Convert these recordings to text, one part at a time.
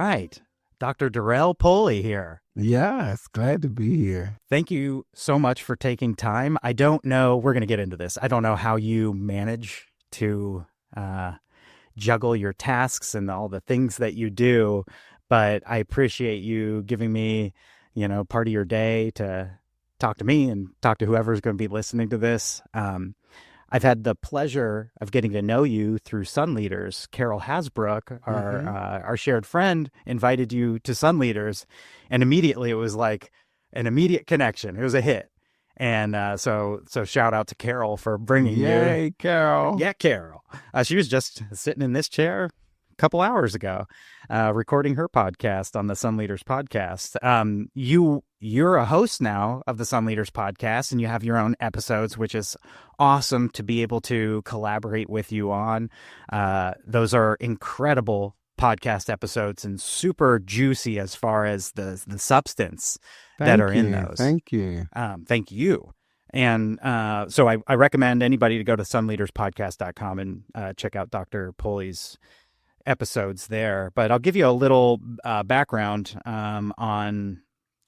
right. Dr. Doral Pulley here. Yes, glad to be here. Thank you so much for taking time. I don't know, we're going to get into this. I don't know how you manage to juggle your tasks and all the things that you do, but I appreciate you giving me, part of your day to talk to me and talk to whoever's going to be listening to this. I've had the pleasure of getting to know you through Sun Leaders. Carol Hasbrook, our shared friend, invited you to Sun Leaders, and immediately it was like an immediate connection. It was a hit, and so shout out to Carol for bringing you. Yay, Carol! Yeah, Carol. She was just sitting in this chair a couple hours ago, recording her podcast on the Sun Leaders podcast. You're a host now of the Sun Leaders podcast, and you have your own episodes, which is awesome to be able to collaborate with you on. Those are incredible podcast episodes and super juicy as far as the substance that are in those. Thank you. Thank you. And so I recommend anybody to go to sunleaderspodcast.com and check out Dr. Pulley's episodes there. But I'll give you a little background on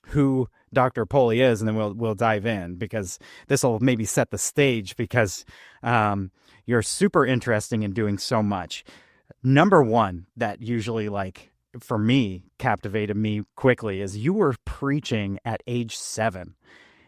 who Dr. Pulley is, and then we'll dive in, because this will maybe set the stage, because you're super interesting in doing so much. Number one that usually, for me, captivated me quickly is you were preaching at age 7,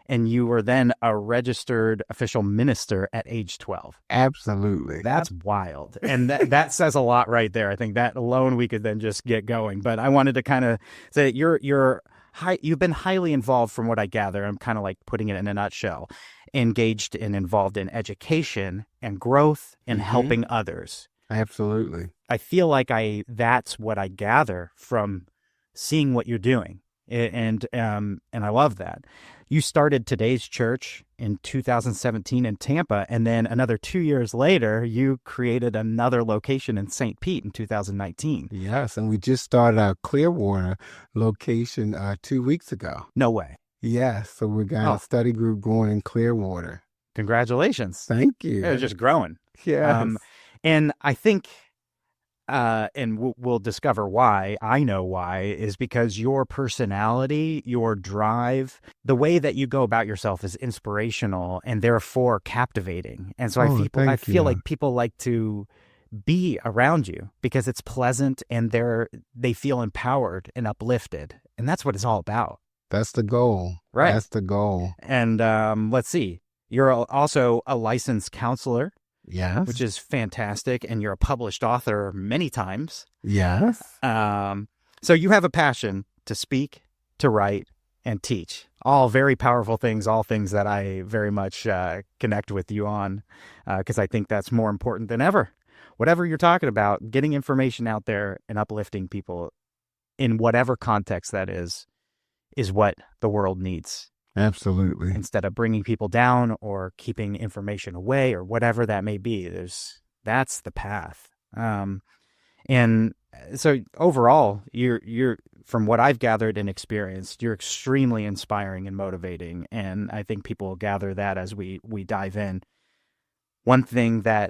and you were then a registered official minister at age 12. Absolutely. That's wild. And that says a lot right there. I think that alone we could then just get going. But I wanted to kind of say you've been highly involved, from what I gather. I'm kind of like putting it in a nutshell, engaged and involved in education and growth and helping others. Absolutely. I feel like that's what I gather from seeing what you're doing. And I love that. You started Today's Church in 2017 in Tampa, and then another 2 years later, you created another location in St. Pete in 2019. Yes, and we just started our Clearwater location 2 weeks ago. No way. Yes, so we got a study group going in Clearwater. Congratulations. Thank you. It's just growing. Yes. And I think, and we'll discover why, I know why, is because your personality, your drive, the way that you go about yourself is inspirational and therefore captivating. And so I feel like people like to be around you because it's pleasant and they feel empowered and uplifted. And that's what it's all about. That's the goal. Right. That's the goal. And let's see. You're also a licensed counselor. Yes. Which is fantastic. And you're a published author many times. Yes. So you have a passion to speak, to write, and teach. All very powerful things, all things that I very much connect with you on, because I think that's more important than ever. Whatever you're talking about, getting information out there and uplifting people in whatever context that is what the world needs. Absolutely. Instead of bringing people down or keeping information away or whatever that may be, that's the path. And so overall, you're from what I've gathered and experienced, you're extremely inspiring and motivating. And I think people will gather that as we dive in. One thing that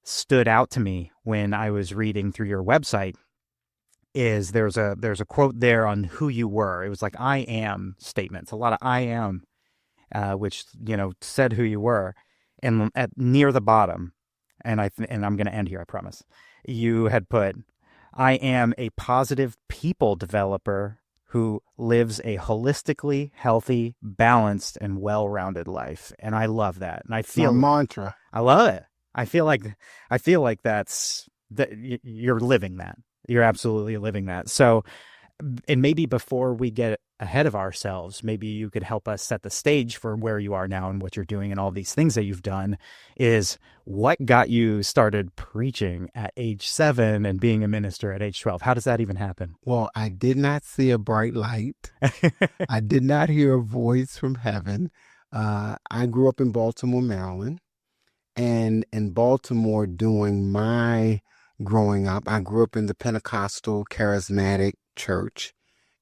stood out to me when I was reading through your website is there's a quote there on who you were. It was like I am statements, a lot of I am, which said who you were, and near the bottom, and I'm going to end here, I promise. You had put, I am a positive people developer who lives a holistically healthy, balanced, and well-rounded life, and I love that, and I feel my mantra. I love it. I feel like that's that you're living that. You're absolutely living that. So, and maybe before we get ahead of ourselves, maybe you could help us set the stage for where you are now and what you're doing and all these things that you've done. Is what got you started preaching at age 7 and being a minister at age 12? How does that even happen? Well, I did not see a bright light. I did not hear a voice from heaven. I grew up in Baltimore, Maryland. And in Baltimore, doing my growing up, I grew up in the Pentecostal charismatic church,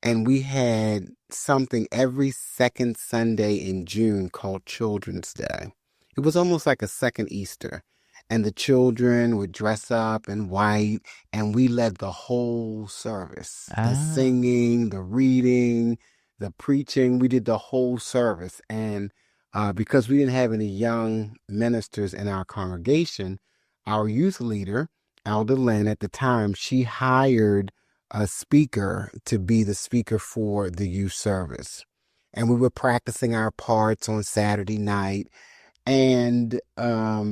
and we had something every second Sunday in June called Children's Day. It was almost like a second Easter. and the children would dress up in white, and we led the whole service. The Ah, singing, the reading, the preaching, we did the whole service. And because we didn't have any young ministers in our congregation, our youth leader, Elder Lynn, at the time, she hired a speaker to be the speaker for the youth service. And we were practicing our parts on Saturday night. And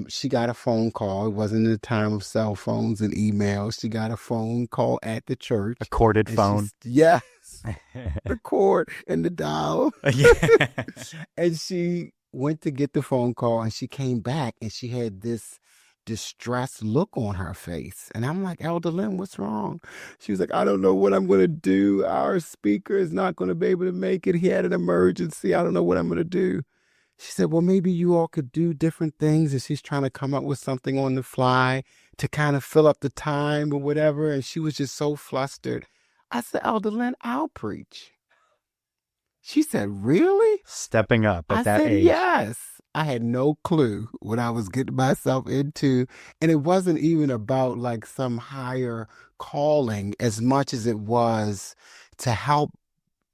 she got a phone call. It wasn't the time of cell phones and emails. She got a phone call at the a church. corded And phone. yes, the cord and the dial. Yeah. And she went to get the phone call, and she came back, and she had this distressed look on her face. And I'm like, Elder Lynn, what's wrong? She was like, I don't know what I'm going to do. Our speaker is not going to be able to make it. He had an emergency. I don't know what I'm going to do. She said, well, maybe you all could do different things. And she's trying to come up with something on the fly to kind of fill up the time or whatever. And she was just so flustered. I said, Elder Lynn, I'll preach. She said, really? Stepping up I at that said, age. yes. I had no clue what I was getting myself into. And it wasn't even about like some higher calling as much as it was to help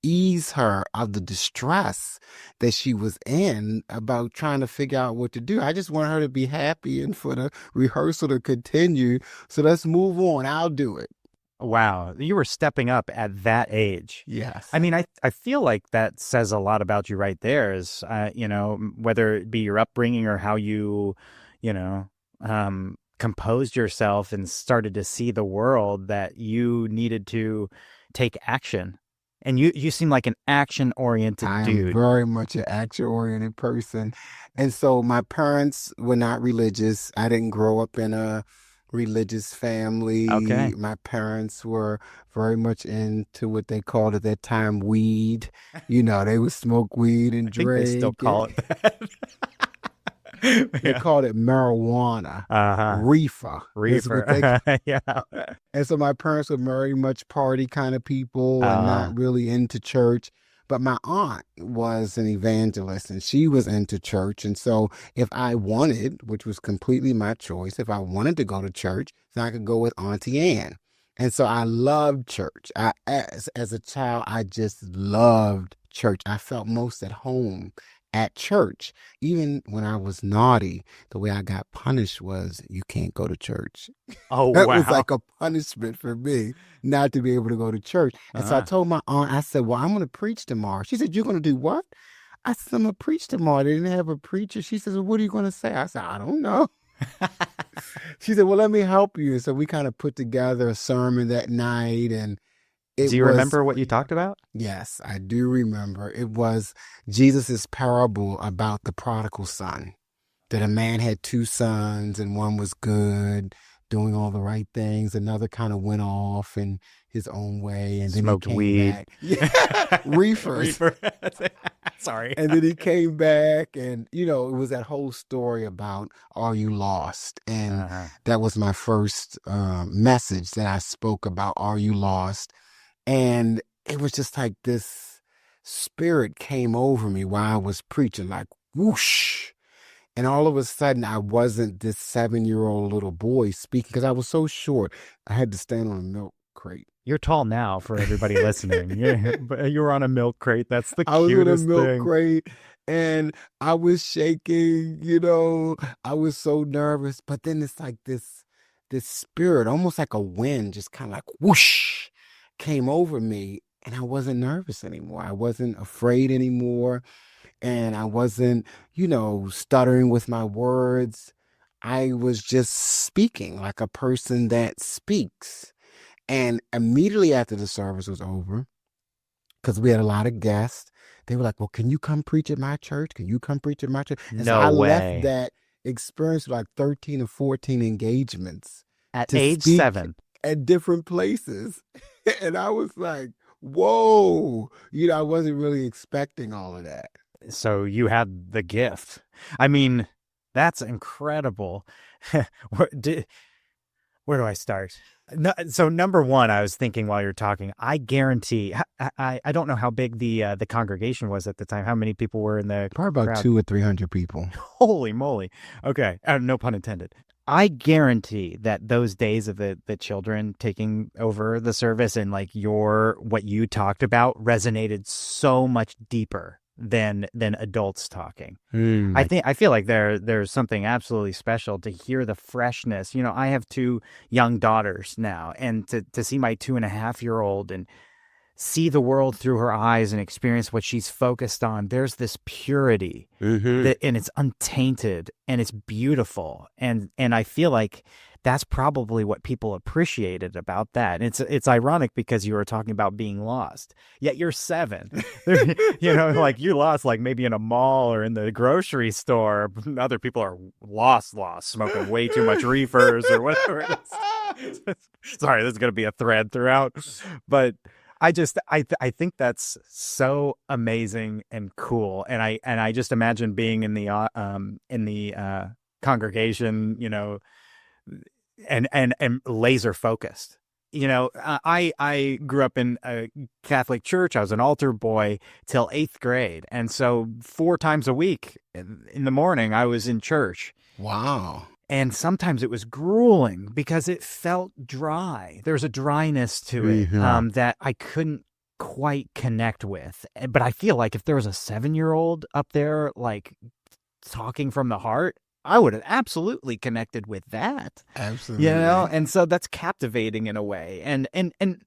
ease her of the distress that she was in about trying to figure out what to do. I just want her to be happy and for the rehearsal to continue. So let's move on. I'll do it. Wow, you were stepping up at that age. Yes. I mean, I feel like that says a lot about you right there. Is whether it be your upbringing or how you know, composed yourself and started to see the world, that you needed to take action, and you seem like an action oriented I am dude. very much an action-oriented person. And so my parents were not religious. I didn't grow up in a religious family. Okay, My parents were very much into what they called at that time weed. You know, they would smoke weed and I think they still drink call it. it that. They Yeah. called it marijuana, Uh-huh. reefer is what they. Reefer. Yeah. And so my parents were very much party kind of people and Uh, not really into church. But my aunt was an evangelist and she was into church. And so if I wanted, which was completely my choice, if I wanted to go to church, then I could go with Auntie Ann. And so I loved church. As a child, I just loved church. I felt most at home at church. Even when I was naughty, the way I got punished was you can't go to church. oh, That was wow. like a punishment for me not to be able to go to church. And so I Uh, told my aunt, I said, well, I'm going to preach tomorrow. She said, you're going to do what? I said, I'm going to preach tomorrow. They didn't have a preacher. She says, well, what are you going to say? I said, I don't know. She said, well, let me help you. And so we kind of put together a sermon that night. And it do you was, remember what you talked about? yes, I do remember. It was Jesus's parable about the prodigal son, that a man had two sons and one was good, doing all the right things. Another kind of went off in his own way, and then he Smoked came weed. back. Yeah, reefers. Reefer. Sorry. And then he came back, and it was that whole story about are you lost? And Uh-huh. that was my first message that I spoke about. Are you lost? And it was just like this spirit came over me while I was preaching, like whoosh. And all of a sudden, I wasn't this 7-year-old little boy speaking because I was so short. I had to stand on a milk crate. You're tall now for everybody listening. Yeah, but you were on a milk crate. That's the I was on a cutest milk thing. crate and I was shaking. I was so nervous. But then it's like this spirit, almost like a wind, just kind of like whoosh, came over me. And I wasn't nervous anymore. I wasn't afraid anymore. And I wasn't, stuttering with my words. I was just speaking like a person that speaks. And immediately after the service was over, because we had a lot of guests, they were like, well, can you come preach at my church? Can you come preach at my church? And so No I left way. that experience with like 13 or 14 engagements At to age speak 7. at different places. And I was like, whoa, I wasn't really expecting all of that. So you had the gift. I mean, that's incredible. where, do, where do I start? No, so number one, I was thinking while you're talking, I guarantee, I don't know how big the congregation was at the time, how many people were in the Probably about crowd. 200 or 300 people. Holy moly. Okay. No pun intended. I guarantee that those days of the children taking over the service and like your what you talked about resonated so much deeper than adults talking. Mm. I feel like there's something absolutely special to hear the freshness. You know, I have two young daughters now, and to see my 2.5-year-old and see the world through her eyes and experience what she's focused on. There's this purity Mm-hmm. that, and it's untainted and it's beautiful. And I feel like that's probably what people appreciated about that. And it's ironic because you were talking about being lost, yet you're 7. You know, like you lost like maybe in a mall or in the grocery store. Other people are lost, smoking way too much reefers or whatever it is. Sorry, this is going to be a thread throughout, but I think that's so amazing and cool, and I just imagine being in the congregation, you know, and laser focused. You know, I grew up in a Catholic church. I was an altar boy till 8th grade, and so 4 times a week in the morning I was in church, Wow. and sometimes it was grueling because it felt dry. There's a dryness to it Yeah. that I couldn't quite connect with. But I feel like if there was a 7-year-old up there, like talking from the heart, I would have absolutely connected with that, you know? Absolutely. And so that's captivating in a way. And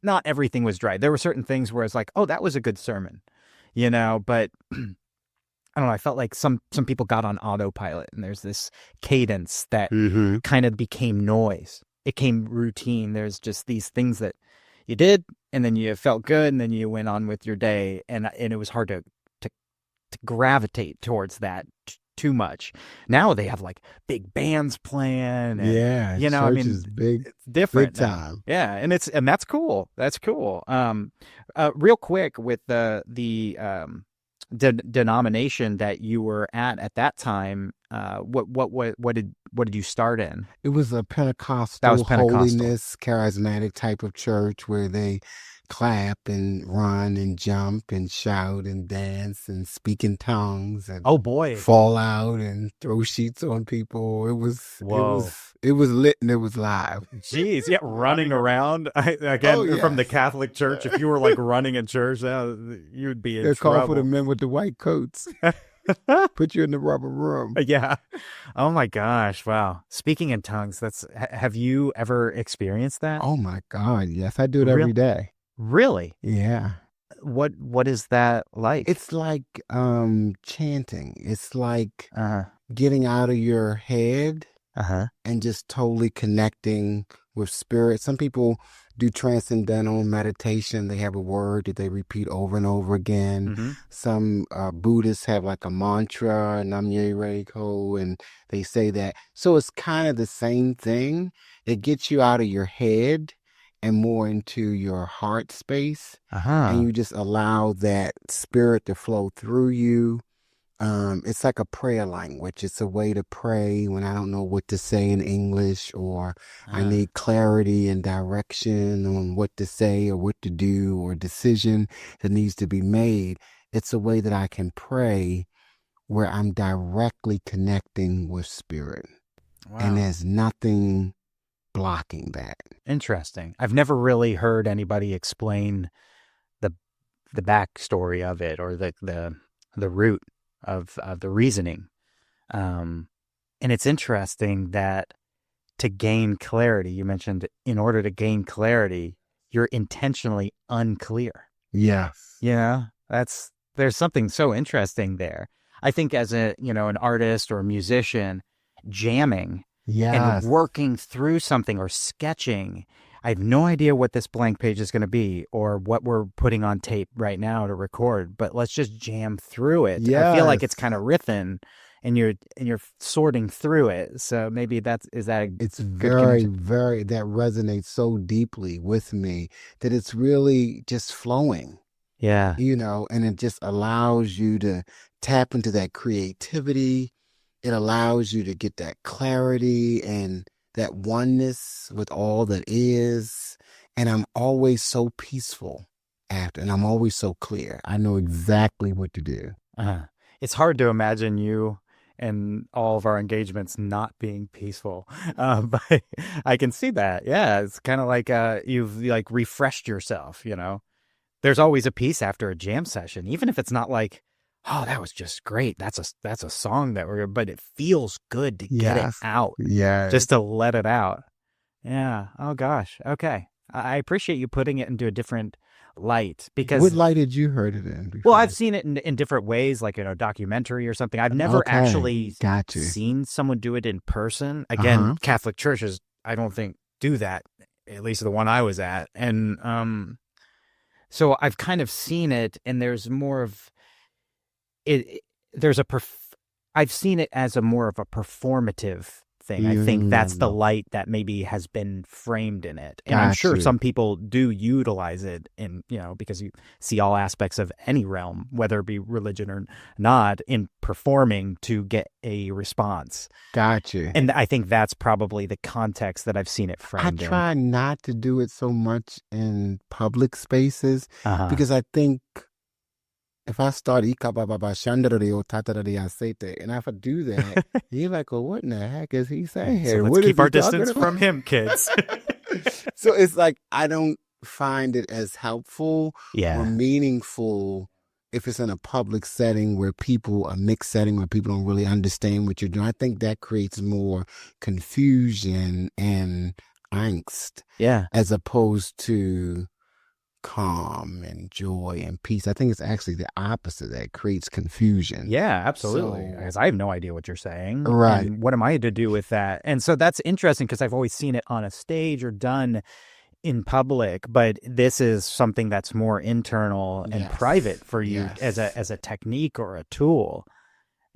not everything was dry. There were certain things where it's like, oh, that was a good sermon, you know? But I don't know. I felt like some people got on autopilot, and there's this cadence that Mm-hmm. kind of became noise. It came routine. There's just these things that you did, and then you felt good, and then you went on with your day, and it was hard to, to gravitate towards that too much. Now they have like big bands playing, and Yeah, you know, I church mean, is big, it's big different now. time. Yeah, and that's cool. That's cool. Real quick with the denomination that you were at that time, what did you start in? It was a That was Pentecostal Pentecostal. holiness, charismatic type of church where they clap and run and jump and shout and dance and speak in tongues and Oh boy. fall out and throw sheets on people. Whoa. It was lit and it was live. Jeez, yeah, running around. Oh Again, from the yes. Catholic Church, if you were like running in church, you'd be in They're called for the trouble. men with the white coats. Put you in the rubber room. Yeah. Oh my gosh. Wow. Speaking in tongues, have you ever experienced that? Oh my God. Yes, I do it every Real, day. really? Yeah. What is that like? It's like chanting. It's like Uh-huh. getting out of your head Uh-huh. and just totally connecting with spirit. Some people do transcendental meditation. They have a word that they repeat over and over again. Mm-hmm. Some Buddhists have like a mantra, Namye Reiko, and they say that. So it's kind of the same thing. It gets you out of your head and more into your heart space. And Uh-huh. you just allow that spirit to flow through you. It's like a prayer language. It's a way to pray when I don't know what to say in English or I Uh, need clarity and direction on what to say or what to do or decision that needs to be made. It's a way that I can pray where I'm directly connecting with spirit. And wow. there's nothing blocking that. Interesting. I've never really heard anybody explain the the backstory of it or the root of the reasoning. Um, and it's interesting that to gain clarity, you mentioned in order to gain clarity, you're intentionally unclear. Yes. You know, there's something so interesting there. I think as a, you know, an artist or a musician, jamming and Yes. working through something or sketching, I have no idea what this blank page is going to be or what we're putting on tape right now to record, but let's just jam through it. I feel like Yes. it's kind of riffing and you're sorting through it. So maybe is that a It's good very, connection? very, that resonates so deeply with me that it's really just flowing, Yeah. and it just allows you to tap into that creativity. It allows you to get that clarity and that oneness with all that is. And I'm always so peaceful after, and I'm always so clear. I know exactly what to do. It's hard to imagine you and all of our engagements not being peaceful. But I can see that. Yeah, it's kind of like you've like refreshed yourself, you know. There's always a piece after a jam session, even if it's not like, oh, that was just great. That's a song that we're, but it feels good to get it Yes. out, Yes. just to let it out. Yeah. Oh gosh. Okay. I appreciate you putting it into a different light What because, light had you heard it in well, I've before? seen it in different ways, like in a documentary or something. I've never Okay. actually Got you. seen someone do it in person. Again, Uh-huh. Catholic churches, I don't think do that, at least the one I was at. And so I've kind of seen it, and there's more of it. There's I've seen it as a more of a performative thing. I think that's the Mm, light that maybe has been framed in it. And I'm got sure you. some people do utilize it in, you know, because you see all aspects of any realm, whether it be religion or not, in performing to get a response. Got you. And I think that's probably the context that I've seen it I framed in. try not to do it so much in public spaces Uh-huh. because I think if I start "Ikababa shandarari o tatarari asete," and if I do that, you're like, well, what in the heck is he saying So here? let's What is keep he our talking distance about? from him, kids. So it's like I don't find it as helpful or Yeah. meaningful if it's in a public setting where people, a mixed setting where people don't really understand what you're doing. I think that creates more confusion and angst Yeah. as opposed to calm and joy and peace. I think it's actually the opposite that creates confusion. Yeah, absolutely. So, Because I have no idea what you're saying. right. And what am I to do with that? And so that's interesting because I've always seen it on a stage or done in public, but this is something that's more internal and Yes. private for you Yes. as a technique or a tool.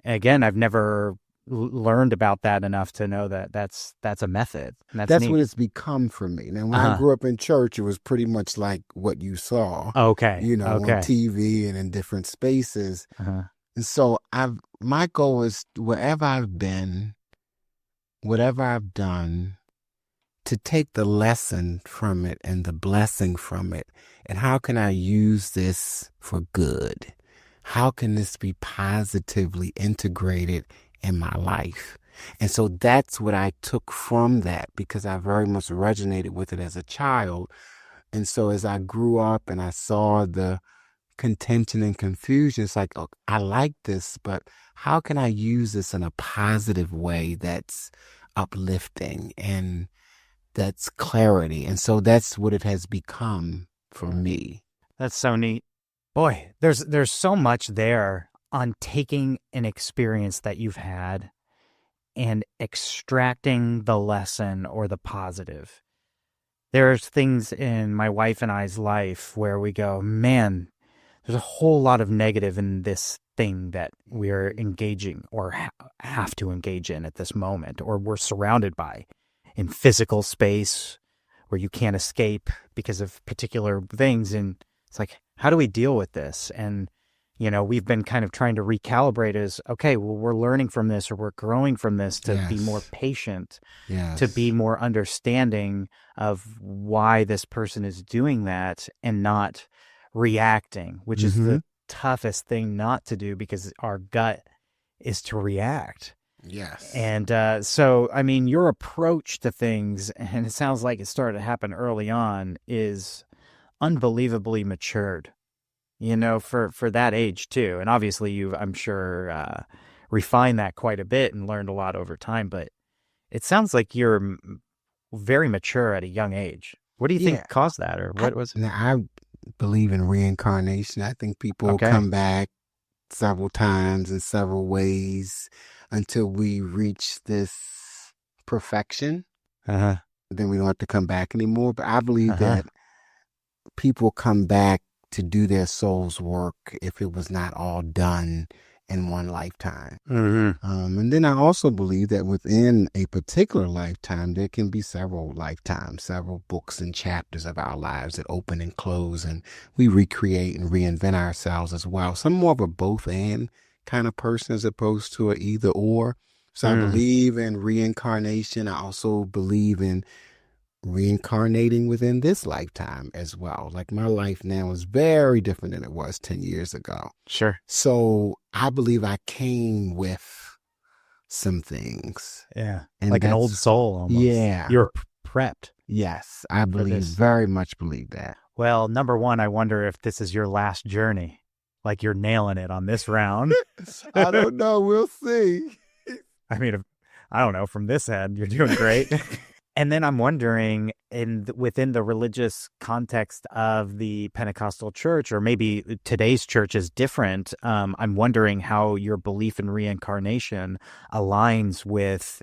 Again, I've never learned about that enough to know that that's a method. And that's That's neat. what it's become for me. Now, when I Uh-huh. grew up in church, it was pretty much like what you saw, Okay. on Okay. TV and in different spaces. Uh-huh. And so my goal is wherever I've been, whatever I've done, to take the lesson from it and the blessing from it. And how can I use this for good? How can this be positively integrated in my life? And so that's what I took from that because I very much resonated with it as a child. And so as I grew up and I saw the contention and confusion, it's like, oh, I like this, but how can I use this in a positive way that's uplifting and that's clarity? And so that's what it has become for me. That's so neat. Boy, there's so much there on taking an experience that you've had and extracting the lesson or the positive. There's things in my wife and I's life where we go, man, there's a whole lot of negative in this thing that we're engaging or have to engage in at this moment, or we're surrounded by in physical space where you can't escape because of particular things. And it's like, how do we deal with this? And, you know, we've been kind of trying to recalibrate as, okay, well, we're learning from this or we're growing from this to be more Yes. patient, to be Yes. more understanding of why this person is doing that and not reacting, which is Mm-hmm. the toughest thing not to do because our gut is to react. Yes. And so, I mean, your approach to things, and it sounds like it started to happen early on, is unbelievably matured, you know, for that age too. And obviously, you've, I'm sure, refined that quite a bit and learned a lot over time. But it sounds like you're very mature at a young age. What do you think Yeah. caused that, or what was it? Now, I believe in reincarnation. I think people Okay. come back several times in several ways until we reach this perfection. Uh huh. Then we don't have to come back anymore. But I believe Uh huh. that people come back to do their soul's work if it was not all done in one lifetime. Mm-hmm. And then I also believe that within a particular lifetime, there can be several lifetimes, several books and chapters of our lives that open and close, and we recreate and reinvent ourselves as well. So I'm more of a both and kind of person as opposed to a either or. So I Mm. believe in reincarnation. I also believe in reincarnating within this lifetime as well. Like my life now is very different than it was 10 years ago. Sure. So I believe I came with some things. Yeah. And Like an old that's, soul almost. yeah, You're prepped yes, I for believe, this. very much believe that. Well, number one, I wonder if this is your last journey. Like you're nailing it on this round. I don't know. We'll see. I mean, I don't know. From this end, you're doing great. And then I'm wondering, within the religious context of the Pentecostal church, or maybe today's church is different. I'm wondering how your belief in reincarnation aligns with,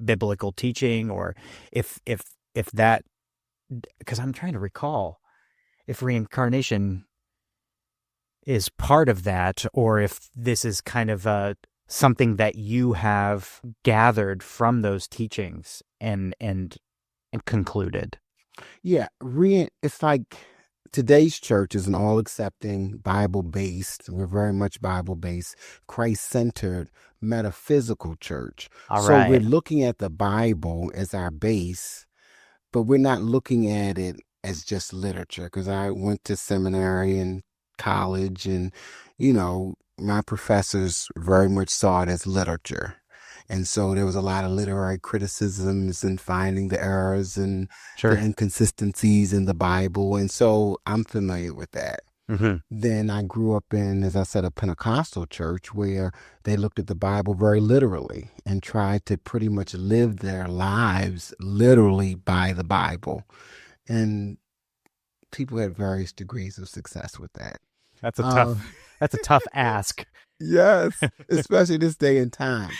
biblical teaching, or if that, because I'm trying to recall if reincarnation is part of that, or if this is kind of something that you have gathered from those teachings and concluded. Yeah, it's like today's church is an all accepting, Bible based, we're very much Bible based, Christ centered, metaphysical church. All So we're right. looking at the Bible as our base, but we're not looking at it as just literature. Because I went to seminary and college, and, my professors very much saw it as literature. And so there was a lot of literary criticisms and finding the errors and the Sure. inconsistencies in the Bible. And so I'm familiar with that. Mm-hmm. Then I grew up in, as I said, a Pentecostal church where they looked at the Bible very literally and tried to pretty much live their lives literally by the Bible. And people had various degrees of success with that. That's a Um, tough ask. yes, especially this day and time.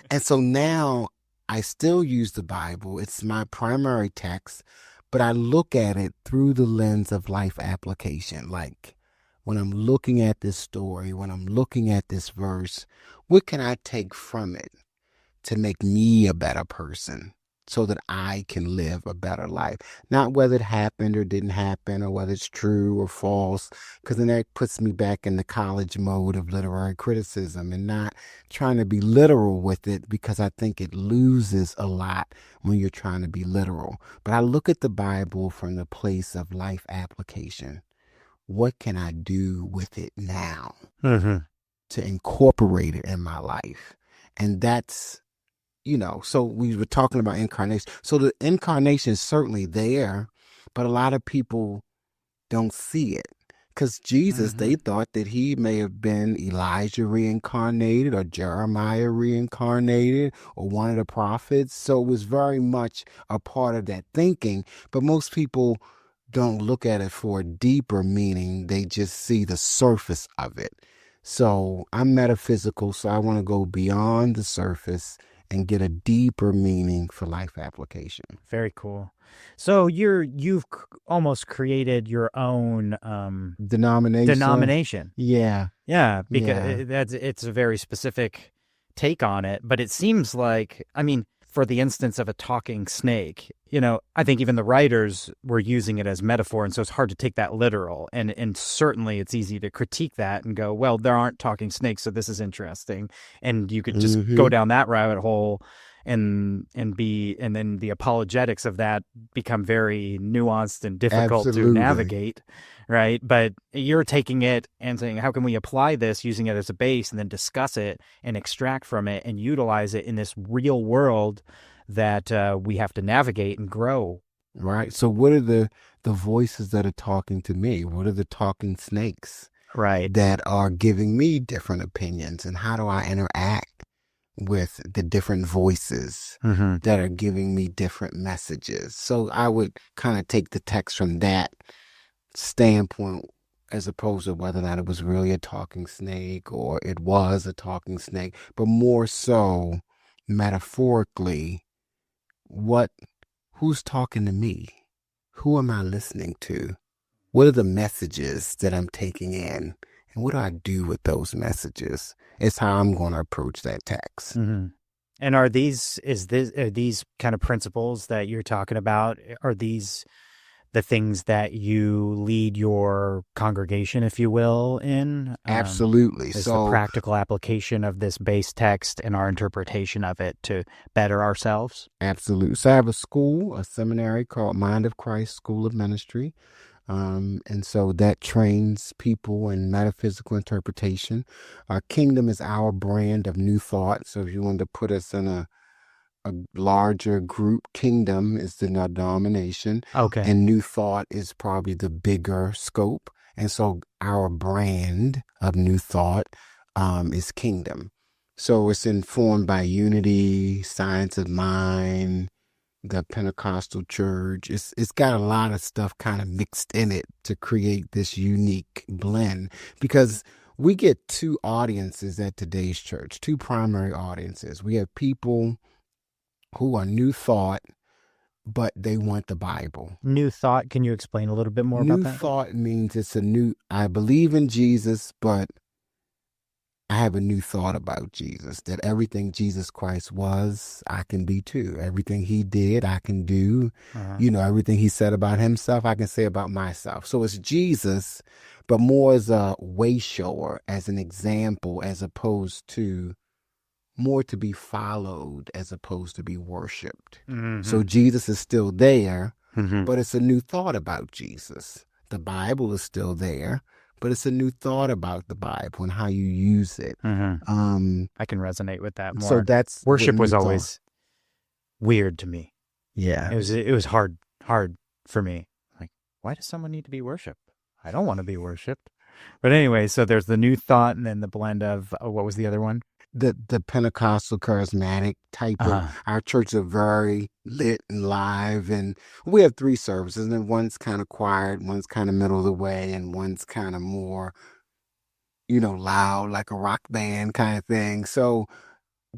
And so now I still use the Bible. It's my primary text, but I look at it through the lens of life application. Like when I'm looking at this story, when I'm looking at this verse, what can I take from it to make me a better person so that I can live a better life? Not whether it happened or didn't happen, or whether it's true or false, because then that puts me back in the college mode of literary criticism and not trying to be literal with it, because I think it loses a lot when you're trying to be literal. But I look at the Bible from the place of life application. What can I do with it now Mm-hmm. to incorporate it in my life? And that's, so we were talking about incarnation. So the incarnation is certainly there, but a lot of people don't see it. Because Jesus, Mm-hmm. they thought that he may have been Elijah reincarnated, or Jeremiah reincarnated, or one of the prophets. So it was very much a part of that thinking. But most people don't look at it for a deeper meaning. They just see the surface of it. So I'm metaphysical, so I want to go beyond the surface and get a deeper meaning for life application. Very cool. So you've almost created your own Denomination? denomination. Yeah, Yeah, yeah. because it's a very specific take on it, but it seems like, I mean, for the instance of a talking snake, I think even the writers were using it as metaphor, and so it's hard to take that literal. And certainly it's easy to critique that and go, well, there aren't talking snakes, so this is interesting. And you could just go Mm-hmm. down that rabbit hole and then the apologetics of that become very nuanced and difficult to Absolutely. navigate, right? But you're taking it and saying, how can we apply this, using it as a base, and then discuss it and extract from it and utilize it in this real world that we have to navigate and grow. Right. So what are the voices that are talking to me? What are the talking snakes Right. that are giving me different opinions? And how do I interact with the different voices Mm-hmm. that are giving me different messages? So I would kind of take the text from that standpoint, as opposed to whether or not it was really a talking snake or it was a talking snake, but more so metaphorically, what who's talking to me? Who am I listening to? What are the messages that I'm taking in? And what do I do with those messages? It's how I'm going to approach that text. Mm-hmm. And are these kind of principles that you're talking about, are these the things that you lead your congregation, if you will, in? Absolutely. Is the So, practical application of this base text and our interpretation of it to better ourselves? absolutely. So I have a seminary called Mind of Christ School of Ministry. And so that trains people in metaphysical interpretation. Kingdom is our brand of new thought. So if you want to put us in a larger group, kingdom is the denomination, Okay. and new thought is probably the bigger scope. And so our brand of new thought is kingdom. So it's informed by unity, science of mind, the Pentecostal church. It's got a lot of stuff kind of mixed in it to create this unique blend, because we get two audiences at today's church, two primary audiences. We have people who are new thought, but they want the Bible. New thought. Can you explain a little bit more about New that? thought means it's a new, I believe in Jesus, but I have a new thought about Jesus, that everything Jesus Christ was, I can be too. Everything he did, I can do. Uh-huh. Everything he said about himself, I can say about myself. So it's Jesus, but more as a way shower, as an example, as opposed to more to be followed, as opposed to be worshiped. Mm-hmm. So Jesus is still there, Mm-hmm. but it's a new thought about Jesus. The Bible is still there, but it's a new thought about the Bible and how you use it. Mm-hmm. Um, I can resonate with that so more. that's what Worship was new thought. always weird to me. Yeah. It was hard for me. Like, why does someone need to be worshipped? I don't want to be worshipped. But anyway, so there's the new thought and then the blend of what was the other one? The Pentecostal charismatic type of, Uh-huh. our church are very lit and live, and we have three services, and one's kind of quiet, one's kind of middle of the way, and one's kind of more, loud, like a rock band kind of thing. So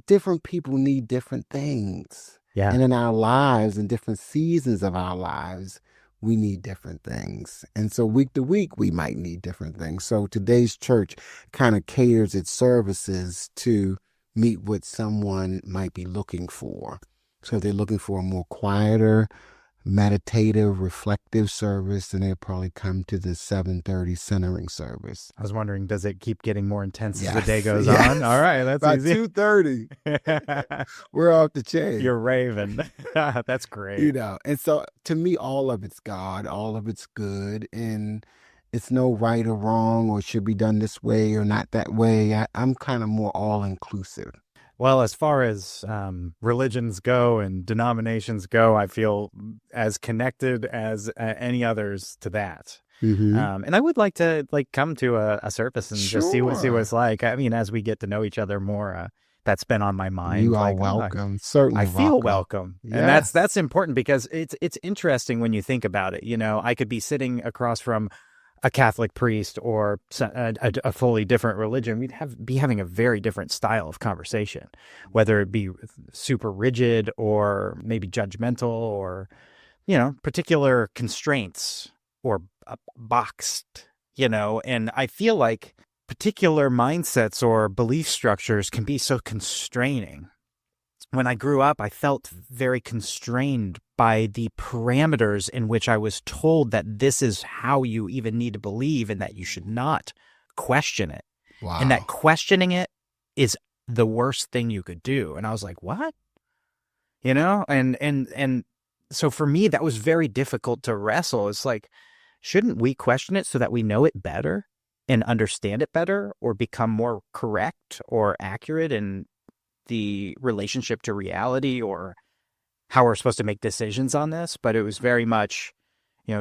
different people need different things. Yeah. And in our lives, in different seasons of our lives, we need different things. And so week to week, we might need different things. So today's church kind of caters its services to meet what someone might be looking for. So if they're looking for a more quieter, meditative, reflective service, then they'll probably come to the 7:30 centering service. I was wondering, does it keep getting more intense as the Yes, day goes yes. on? All right, that's By easy. 2:30, we're off the chain. You're raving. That's great. And so to me, all of it's God, all of it's good, and it's no right or wrong, or it should be done this way or not that way. I'm kind of more all inclusive. Well, as far as religions go and denominations go, I feel as connected as any others to that. Mm-hmm. And I would like to come to a service and just see what Sure. it's like. I mean, as we get to know each other more, that's been on my mind. You are Like, welcome. Certainly I feel welcome. welcome, and that's Yes. important because it's interesting when you think about it. I could be sitting across from a Catholic priest or a fully different religion. We'd be having a very different style of conversation, whether it be super rigid or maybe judgmental or particular constraints or boxed. And I feel like particular mindsets or belief structures can be so constraining. When I grew up, I felt very constrained by the parameters in which I was told that this is how you even need to believe and that you should not question it. Wow. And that questioning it is the worst thing you could do. And I was like, what? And so for me, that was very difficult to wrestle. It's like, shouldn't we question it so that we know it better and understand it better or become more correct or accurate in the relationship to reality or how we're supposed to make decisions on this? But it was very much,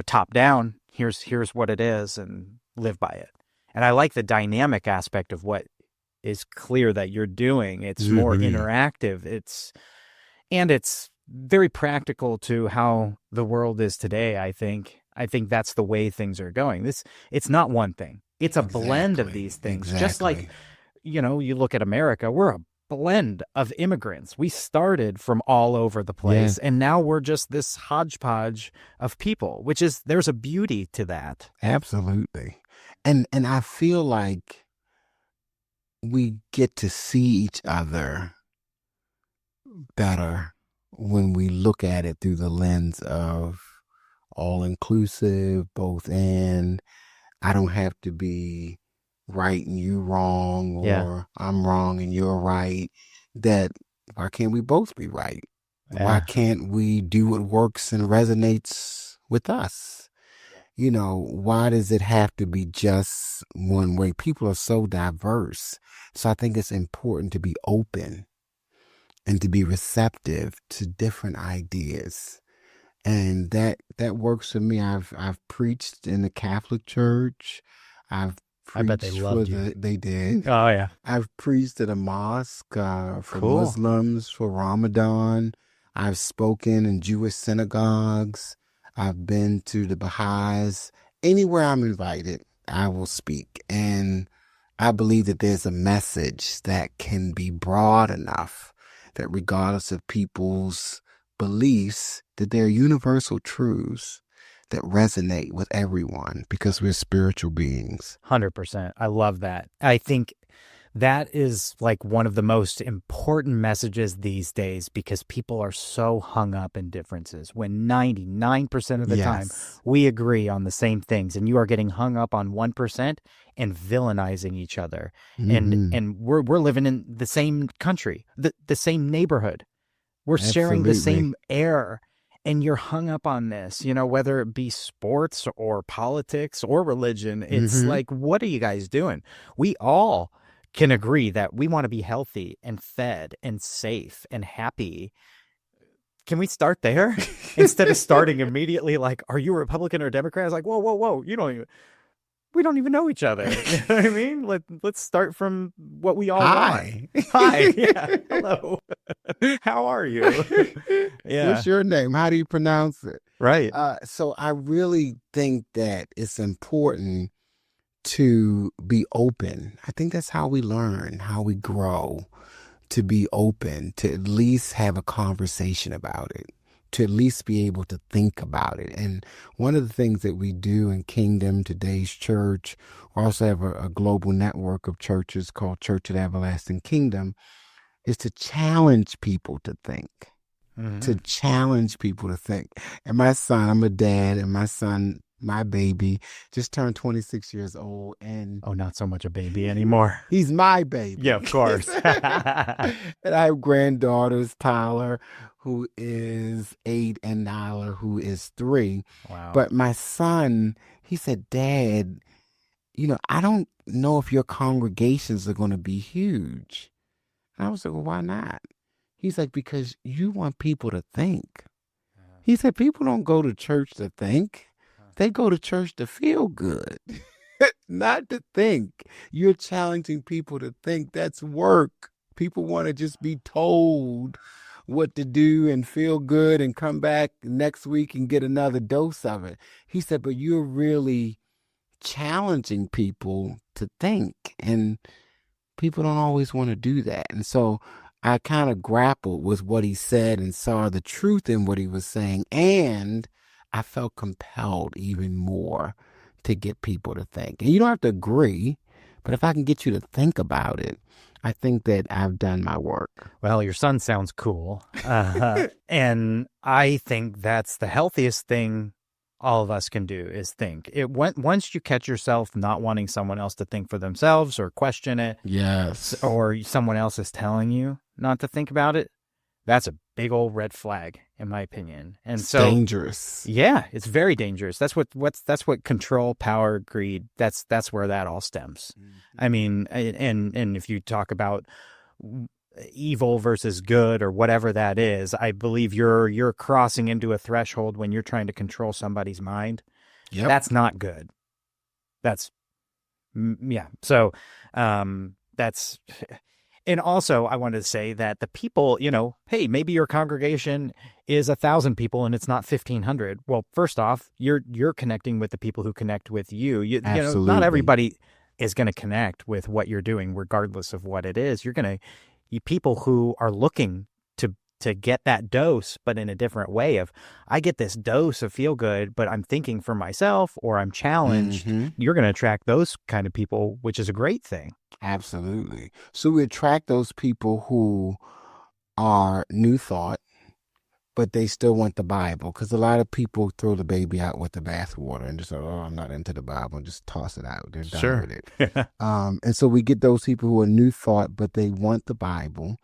top down. Here's what it is and live by it. And I like the dynamic aspect of what is clear that you're doing. It's more interactive. It's very practical to how the world is today. I think that's the way things are going. It's not one thing. It's a blend of these things. Exactly. Just like, you look at America, we're a blend of immigrants. We started from all over the place, and now we're just this hodgepodge of people, there's a beauty to that. Absolutely. And I feel like we get to see each other better when we look at it through the lens of all inclusive, both and. I don't have to be right and you wrong, or I'm wrong and you're right. That why can't we both be right? Yeah. Why can't we do what works and resonates with us? Why does it have to be just one way? People are so diverse. So I think it's important to be open and to be receptive to different ideas. And that works for me. I've preached in the Catholic Church. I've I bet they preached for loved you. they did. Oh yeah. I've preached at a mosque for Cool. Muslims for Ramadan. I've spoken in Jewish synagogues. I've been to the Baha'is. Anywhere I'm invited, I will speak. And I believe that there's a message that can be broad enough that regardless of people's beliefs, that there are universal truths that resonate with everyone because we're spiritual beings. 100%. I love that. I think that is like one of the most important messages these days because people are so hung up in differences. When 99% of the time Yes. we agree on the same things and you are getting hung up on 1% and villainizing each other. And Mm-hmm. and we're living in the same country, the same neighborhood. We're sharing the Absolutely. same air, and you're hung up on this, whether it be sports or politics or religion. It's Mm-hmm. like, what are you guys doing? We all can agree that we want to be healthy and fed and safe and happy. Can we start there instead of starting immediately like, are you a Republican or a Democrat? It's like, whoa, whoa, whoa. We don't even know each other. You know what I mean? Let's start from what we all want. Hi. Hi. Yeah. Hello. How are you? Yeah. What's your name? How do you pronounce it? Right. So I really think that it's important to be open. I think that's how we learn, how we grow, to be open, to at least have a conversation about it, to at least be able to think about it. And one of the things that we do in Kingdom, today's church, we also have a global network of churches called Church of the Everlasting Kingdom, is to challenge people to think. To Mm-hmm. challenge people to think. And my son, I'm a dad, and my son, my baby, just turned 26 years old, and Oh, not so much a baby anymore. he's my Yeah, baby. of course. And I have granddaughters, Tyler, who is 8, and Nyla, who is 3. Wow. But my son, he said, Dad, I don't know if your congregations are going to be huge. And I was like, well, why not? He's like, because you want people to think. He said, people don't go to church to think. They go to church to feel good, not to think. You're challenging people to think. That's work. People want to just be told what to do and feel good and come back next week and get another dose of it. He said, but you're really challenging people to think. And people don't always want to do that. And so I kind of grappled with what he said and saw the truth in what he was saying. And I felt compelled even more to get people to think. And you don't have to agree, but if I can get you to think about it, I think that I've done my work. Well, your son sounds cool. And I think that's the healthiest thing all of us can do is think. Once you catch yourself not wanting someone else to think for themselves or question it, Yes. or someone else is telling you not to think about it, that's a big old red flag, in my opinion. And It's so, dangerous. yeah, it's very dangerous. That's what control, power, greed. That's where that all stems. I mean, and if you talk about evil versus good or whatever that is, I believe you're crossing into a threshold when you're trying to control somebody's mind. Yep. That's not good. That's yeah. So that's and also I wanted to say that the people, hey, maybe your congregation is 1,000 people and it's not 1,500. Well, first off, you're connecting with the people who connect with you. Not Absolutely. everybody is going to connect with what you're doing, regardless of what it is. You people who are looking to get that dose, but in a different way of, I get this dose of feel good, but I'm thinking for myself or I'm challenged. Mm-hmm. You're going to attract those kind of people, which is a great thing. Absolutely. So we attract those people who are new thought, but they still want the Bible. Because a lot of people throw the baby out with the bathwater and just say, oh, I'm not into the Bible, and just toss it out. They're done Sure. with it. And so we get those people who are new thought, but they want the Bible.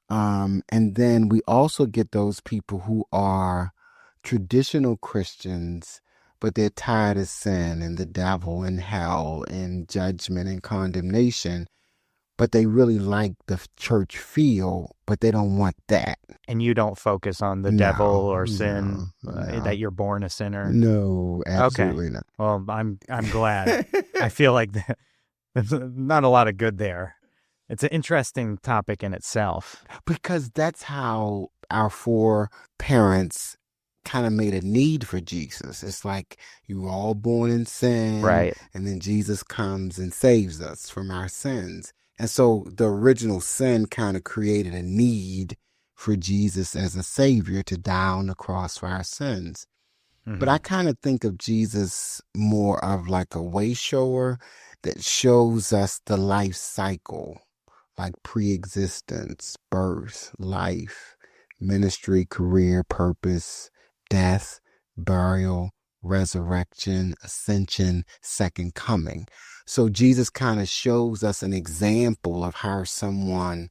And then we also get those people who are traditional Christians, but they're tired of sin and the devil and hell and judgment and condemnation, but they really like the church feel, but they don't want that. And you don't focus on the devil No, or no, sin, no, that you're born a sinner. no, Okay. absolutely not. Well, I'm glad. I feel like there's not a lot of good there. It's an interesting topic in itself. Because that's how our foreparents kind of made a need for Jesus. It's like you were all born in sin, Right. and then Jesus comes and saves us from our sins. And so the original sin kind of created a need for Jesus as a savior to die on the cross for our sins. But I Hmm. kind of think of Jesus more of like a way shower that shows us the life cycle, like pre-existence, birth, life, ministry, career, purpose, death, burial, resurrection, ascension, second coming. So Jesus kind of shows us an example of how someone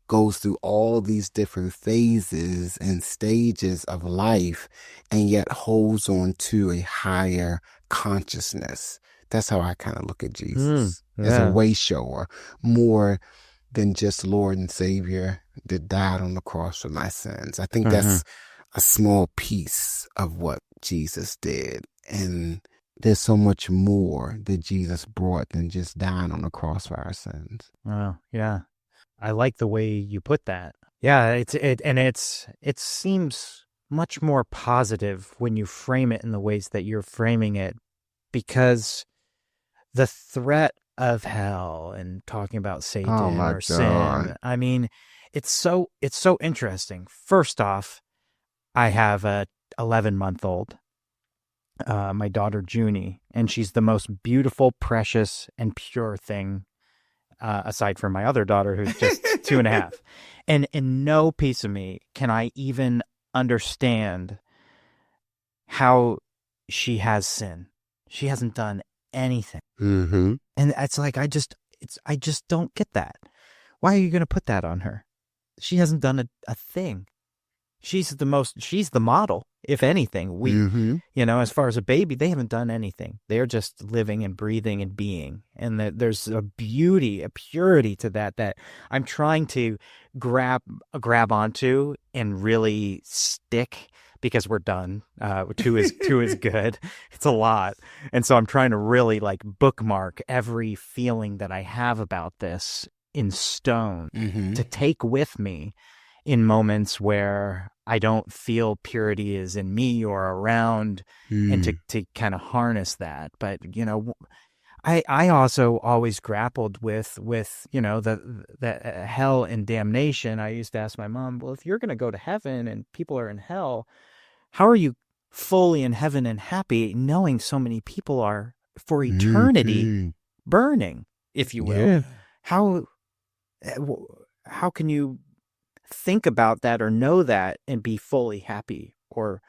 goes through all these different phases and stages of life and yet holds on to a higher consciousness. That's how I kind of look at Mm, Jesus, as a yeah. way shower, more than just Lord and Savior that died on the cross for my sins. I think Hmm. that's a small piece of what Jesus did. And there's so much more that Jesus brought than just dying on the cross for our sins. Oh, yeah. I like the way you put that. Yeah, it seems much more positive when you frame it in the ways that you're framing it, because the threat of hell and talking about Oh Satan my or God. sin, I mean, it's so interesting. First off, I have a 11-month-old, my daughter Junie, and she's the most beautiful, precious, and pure thing, aside from my other daughter, who's just 2.5. And in no piece of me can I even understand how she has sin. She hasn't done anything. Mm-hmm. And it's like, I just don't get that. Why are you going to put that on her? She hasn't done a thing. She's the model, if anything. Mm-hmm. As far as a baby, they haven't done anything. They're just living and breathing and being. And there's a beauty, a purity to that I'm trying to grab onto and really stick, because we're done. Two is good. It's a lot. And so I'm trying to really like bookmark every feeling that I have about this in stone Mm-hmm. to take with me in moments where I don't feel purity is in me or around, and to Mm. kind of harness that. But I also always grappled with the hell and damnation. I used to ask my mom, well, if you're going to go to heaven and people are in hell, how are you fully in heaven and happy knowing so many people are for eternity Mm-hmm. burning, if you will? Yeah. How how can you think about that or know that and be fully happy or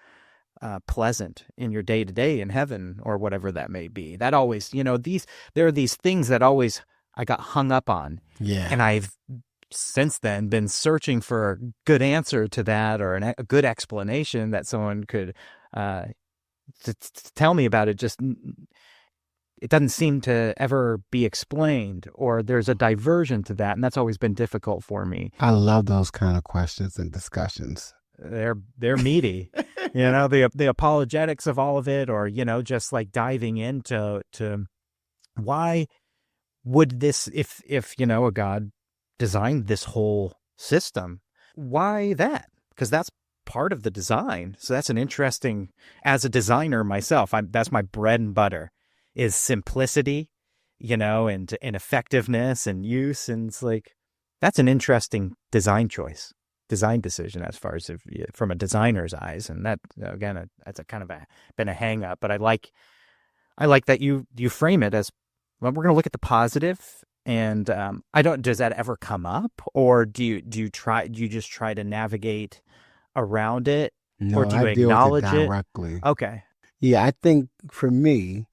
pleasant in your day to day in heaven or whatever that may be? That always, there are these things that always I got hung up on. Yeah. And I've since then been searching for a good answer to that, or a good explanation that someone could uh, tell me about it. Just it doesn't seem to ever be explained, or there's a diversion to that, and that's always been difficult for me. I love those kind of questions and discussions. They're meaty, the apologetics of all of it, or just like diving into why would this, if a God designed this whole system, why that? Because that's part of the design. So that's an interesting, as a designer myself, that's my bread and butter, is simplicity, and effectiveness and use. And it's like, that's an interesting design decision, as far as from a designer's eyes. And that, again, that's a kind of been a hang up, but I like that you frame it as, well, we're going to look at the positive. And does that ever come up, or do you just try to navigate around it, or No, do I you deal with it acknowledge it? directly. Okay. Yeah, I think for me,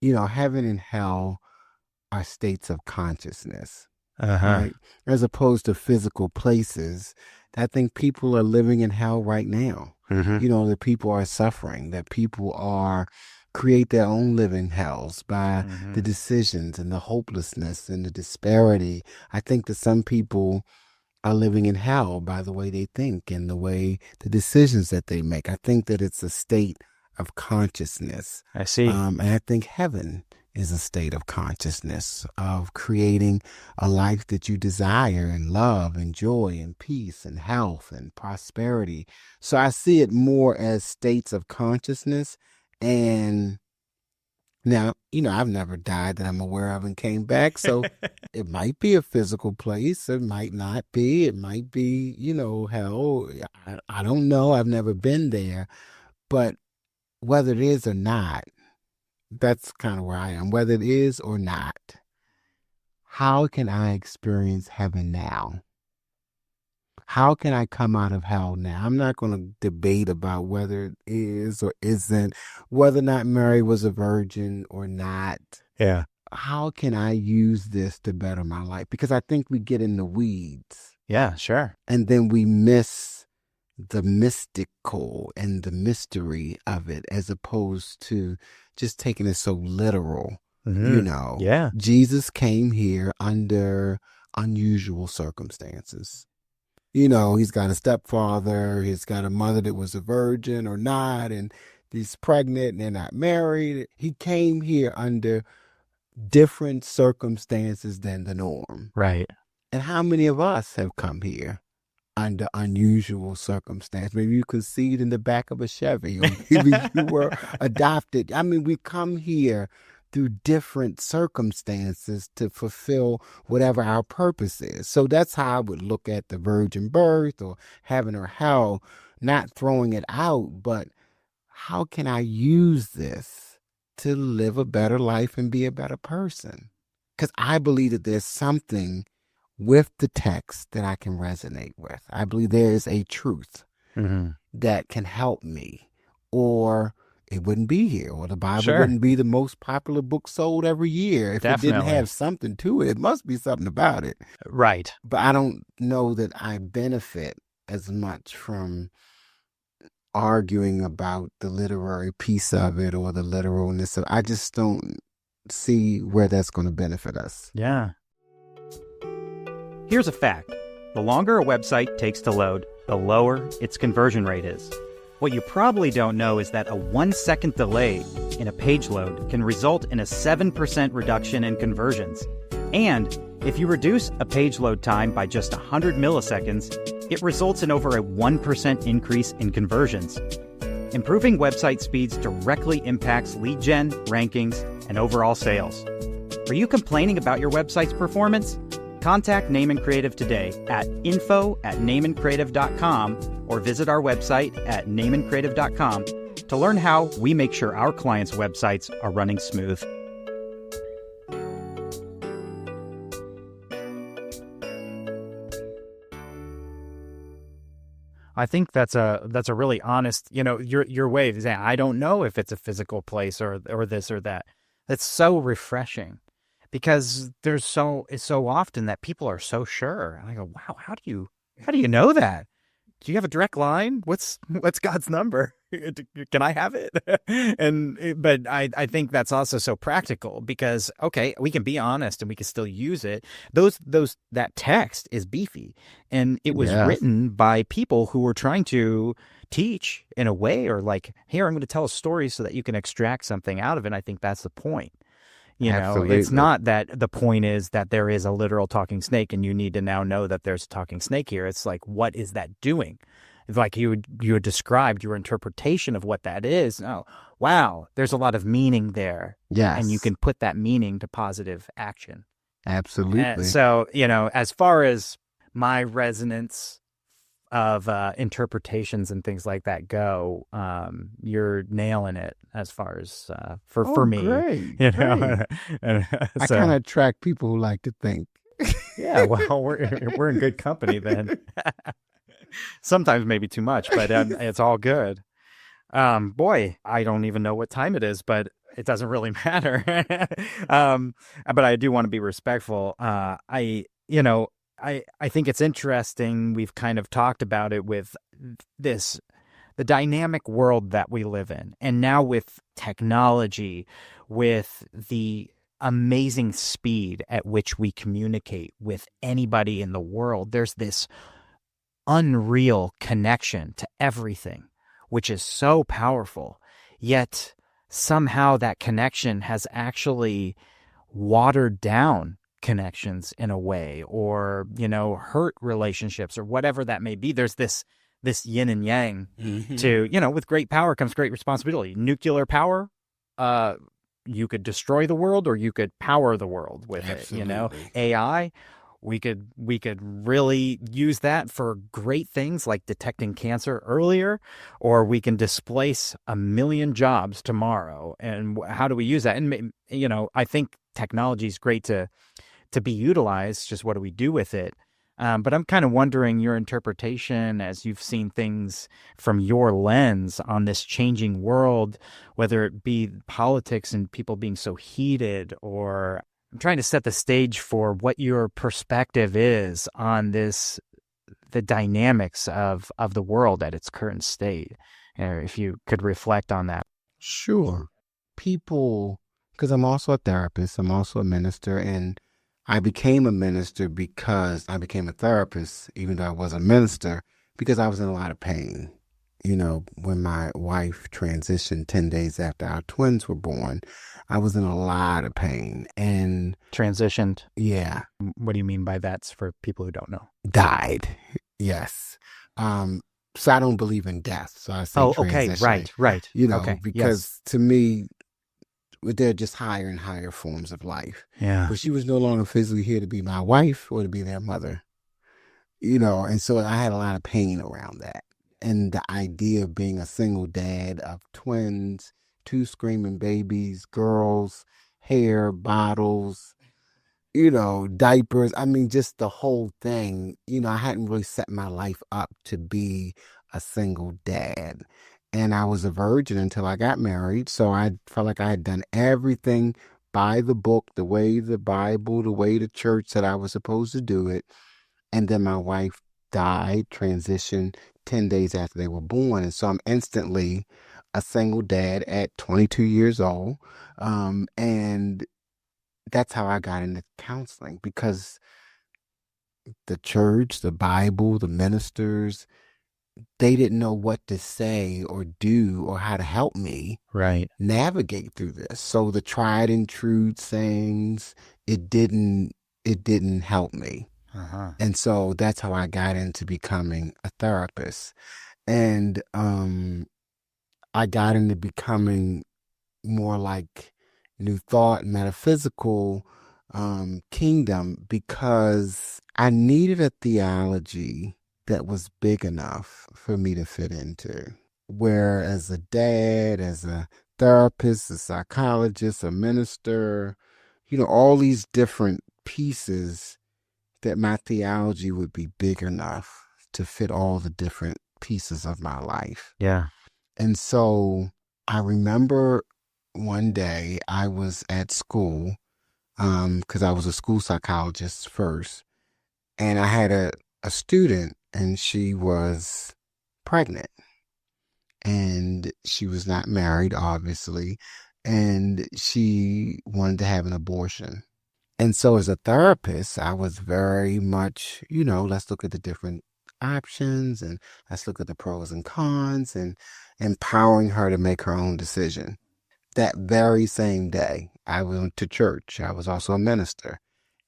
heaven and hell are states of consciousness, Uh-huh. right? As opposed to physical places. I think people are living in hell right now. Mm-hmm. That people are suffering, that people are create their own living hells by the Hmm. decisions and the hopelessness and the disparity. I think that some people are living in hell by the way they think and the way the decisions that they make. I think that it's a state of consciousness. I see. And I think heaven is a state of consciousness of creating a life that you desire and love and joy and peace and health and prosperity. So I see it more as states of consciousness. And now, I've never died that I'm aware of and came back. So it might be a physical place. It might not be. It might be, hell. I don't know. I've never been there. But whether it is or not, that's kind of where I am. Whether it is or not, how can I experience heaven now? How can I come out of hell now? I'm not going to debate about whether it is or isn't, whether or not Mary was a virgin or not. Yeah. How can I use this to better my life? Because I think we get in the weeds Yeah, sure. and then we miss the mystical and the mystery of it as opposed to just taking it so literal. Hmm. Yeah. Jesus came here under unusual circumstances. He's got a stepfather, he's got a mother that was a virgin or not, and he's pregnant and they're not married. He came here under different circumstances than the norm. Right. And how many of us have come here under unusual circumstances? Maybe you conceived in the back of a Chevy, or maybe you were adopted. I mean, we come here through different circumstances to fulfill whatever our purpose is. So that's how I would look at the virgin birth or heaven or hell, not throwing it out, but how can I use this to live a better life and be a better person? Because I believe that there's something with the text that I can resonate with. I believe there is a truth Hmm. that can help me, or it wouldn't be here, or the Bible Sure. wouldn't be the most popular book sold every year if it didn't Definitely. have something to it. It must be something about it. Right. But I don't know that I benefit as much from arguing about the literary piece of it or the literalness of I just don't see where that's going to benefit us. Yeah. Here's a fact. The longer a website takes to load, the lower its conversion rate is. What you probably don't know is that a 1-second delay in a page load can result in a 7% reduction in conversions. And if you reduce a page load time by just 100 milliseconds, it results in over a 1% increase in conversions. Improving website speeds directly impacts lead gen, rankings, and overall sales. Are you complaining about your website's performance? Contact Naaman Creative today at info@naamancreative.com or visit our website at naamancreative.com to learn how we make sure our clients' websites are running smooth. I think that's a really honest, your way of saying I don't know if it's a physical place or this or that. That's so refreshing because it's so often that people are so sure. And I go, wow, how do you know that? Do you have a direct line? What's God's number? Can I have it? But I think that's also so practical because okay, we can be honest and we can still use it. That text is beefy, and it was Yes, written by people who were trying to teach in a way, or like, here, I'm going to tell a story so that you can extract something out of it. And I think that's the point. It's absolutely. not that the point is that there is a literal talking snake and you need to now know that there's a talking snake here. It's like, what is that doing? It's like you had described your interpretation of what that is. Oh, wow, there's a lot of meaning there. And you Yes, can put that meaning to positive action. absolutely. So, as far as my resonance of interpretations and things like that go, you're nailing it as far as for Oh, me, great, you know. great. And I kind so of attract people who like to think. yeah, well, we're in good company then. Sometimes maybe too much, but it's all good. Boy, I don't even know what time it is, but it doesn't really matter. um, but I do want to be respectful. I think it's interesting. We've kind of talked about it with this the dynamic world that we live in. And now with technology, with the amazing speed at which we communicate with anybody in the world, there's this unreal connection to everything, which is so powerful. Yet somehow that connection has actually watered down connections in a way, or, hurt relationships or whatever that may be. There's this yin and yang to, with great power comes great responsibility. Nuclear power, you could destroy the world or you could power the world with Absolutely. it. AI, we could really use that for great things like detecting cancer earlier, or we can displace 1 million jobs tomorrow. And how do we use that? And I think technology is great to be utilized. Just what do we do with it? But I'm kind of wondering your interpretation as you've seen things from your lens on this changing world, whether it be politics and people being so heated, or I'm trying to set the stage for what your perspective is on this, the dynamics of the world at its current state. If you could reflect on that. Sure. People, because I'm also a therapist, I'm also a minister, and I became a minister because I became a therapist, even though I was a minister, because I was in a lot of pain. When my wife transitioned 10 days after our twins were born, I was in a lot of pain. And Transitioned. yeah, What do you mean by that for people who don't know? died. Yes. So I don't believe in death. So I say okay. transitioning. Right. Okay. Because to me, they're just higher and higher forms of life. Yeah. But she was no longer physically here to be my wife or to be their mother. And so I had a lot of pain around that. And the idea of being a single dad of twins, 2 screaming babies, girls, hair, bottles, diapers. I mean, just the whole thing. I hadn't really set my life up to be a single dad. And I was a virgin until I got married. So I felt like I had done everything by the book, the way the Bible, the way the church said I was supposed to do it. And then my wife died, transitioned 10 days after they were born. And so I'm instantly a single dad at 22 years old. And that's how I got into counseling, because the church, the Bible, the ministers, they didn't know what to say or do or how to help me navigate through this. So the tried and true sayings, it didn't help me. And so that's how I got into becoming a therapist. And I got into becoming more like New Thought, metaphysical kingdom, because I needed a theology that was big enough for me to fit into. Where as a dad, as a therapist, a psychologist, a minister, all these different pieces, that my theology would be big enough to fit all the different pieces of my life. Yeah. And so I remember one day I was at school, because I was a school psychologist first, and I had a student, and she was pregnant, and she was not married, obviously, and she wanted to have an abortion. And so as a therapist, I was very much, let's look at the different options, and let's look at the pros and cons, and empowering her to make her own decision. That very same day, I went to church. I was also a minister.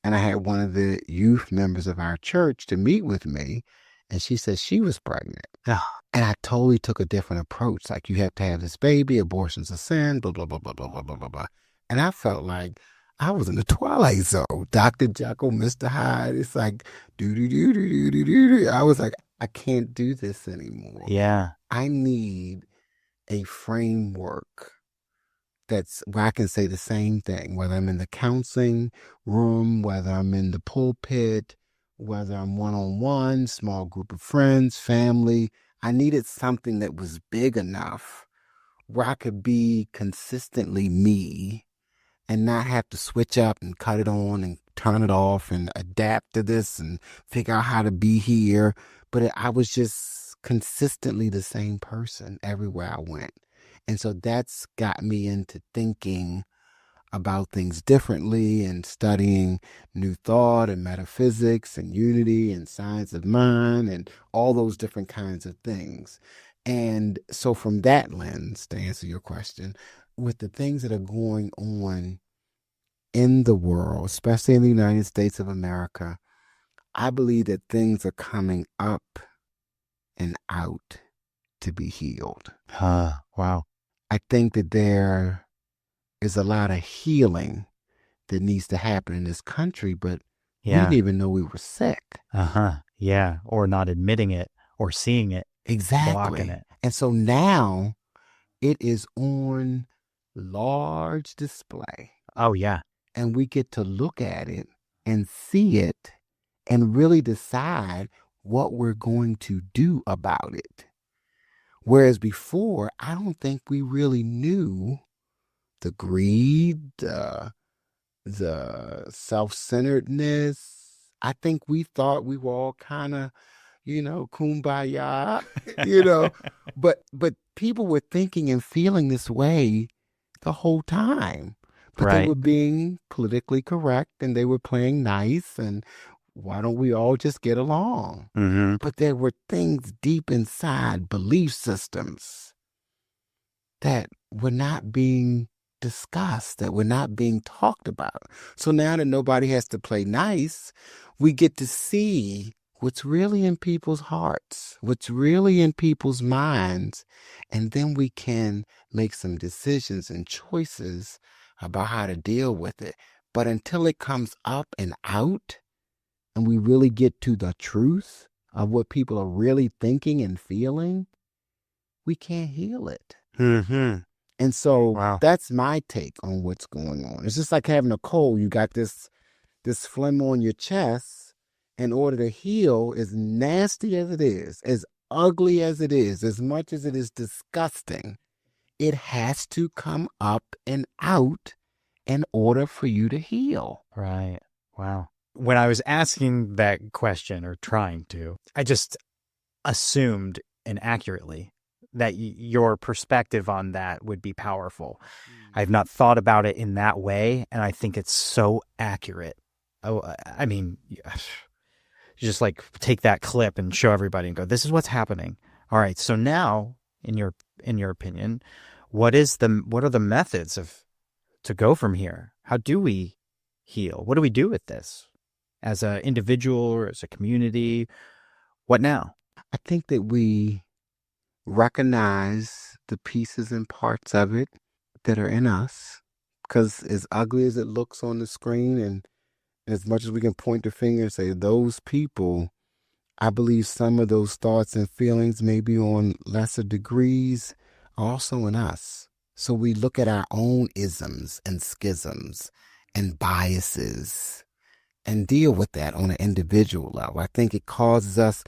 And I had one of the youth members of our church to meet with me. And she said she was pregnant. Yeah. And I totally took a different approach. Like, you have to have this baby, abortion's a sin, blah, blah, blah, blah, blah, blah, blah, blah, blah. And I felt like I was in the Twilight Zone. Dr. Jekyll, Mr. Hyde. It's like, do. I was like, I can't do this anymore. Yeah. I need a framework that's where I can say the same thing, whether I'm in the counseling room, whether I'm in the pulpit, whether I'm one-on-one, small group of friends, family. I needed something that was big enough where I could be consistently me and not have to switch up and cut it on and turn it off and adapt to this and figure out how to be here. But I was just consistently the same person everywhere I went. And so that's got me into thinking about things differently and studying new thought and metaphysics and unity and science of mind and all those different kinds of things. And so from that lens, to answer your question, with the things that are going on in the world, especially in the United States of America, I believe that things are coming up and out to be healed. Wow. I think that there is a lot of healing that needs to happen in this country, but we didn't Yeah. even know we were sick. Yeah. Or not admitting it or seeing it, blocking Exactly. it. And so now it is on large display, Oh, yeah. and we get to look at it and see it and really decide what we're going to do about it. Whereas before, I don't think we really knew the greed, the self-centeredness. I think we thought we were all kind of, kumbaya, you know, but people were thinking and feeling this way the whole time. But they Right. were being politically correct and they were playing nice and why don't we all just get along? Mm-hmm. But there were things deep inside, belief systems that were not being discussed, that were not being talked about. So now that nobody has to play nice, we get to see what's really in people's hearts, what's really in people's minds, and then we can make some decisions and choices about how to deal with it. But until it comes up and out, and we really get to the truth of what people are really thinking and feeling, we can't heal it. Mm-hmm. And so Wow. that's my take on what's going on. It's just like having a cold. You got this phlegm on your chest. In order to heal, as nasty as it is, as ugly as it is, as much as it is disgusting, it has to come up and out in order for you to heal. Right. Wow. When I was asking that question or trying to, I just assumed inaccurately that your perspective on that would be powerful. I've not thought about it in that way, and I think it's so accurate. Oh, I mean, you just like take that clip and show everybody and go, "This is what's happening." All right, so now, in your opinion, what are the methods of to go from here? How do we heal? What do we do with this as an individual or as a community? What now? I think that we recognize the pieces and parts of it that are in us. Because as ugly as it looks on the screen, and as much as we can point the finger and say, those people, I believe some of those thoughts and feelings, maybe on lesser degrees, are also in us. So we look at our own isms and schisms and biases and deal with that on an individual level. I think it causes us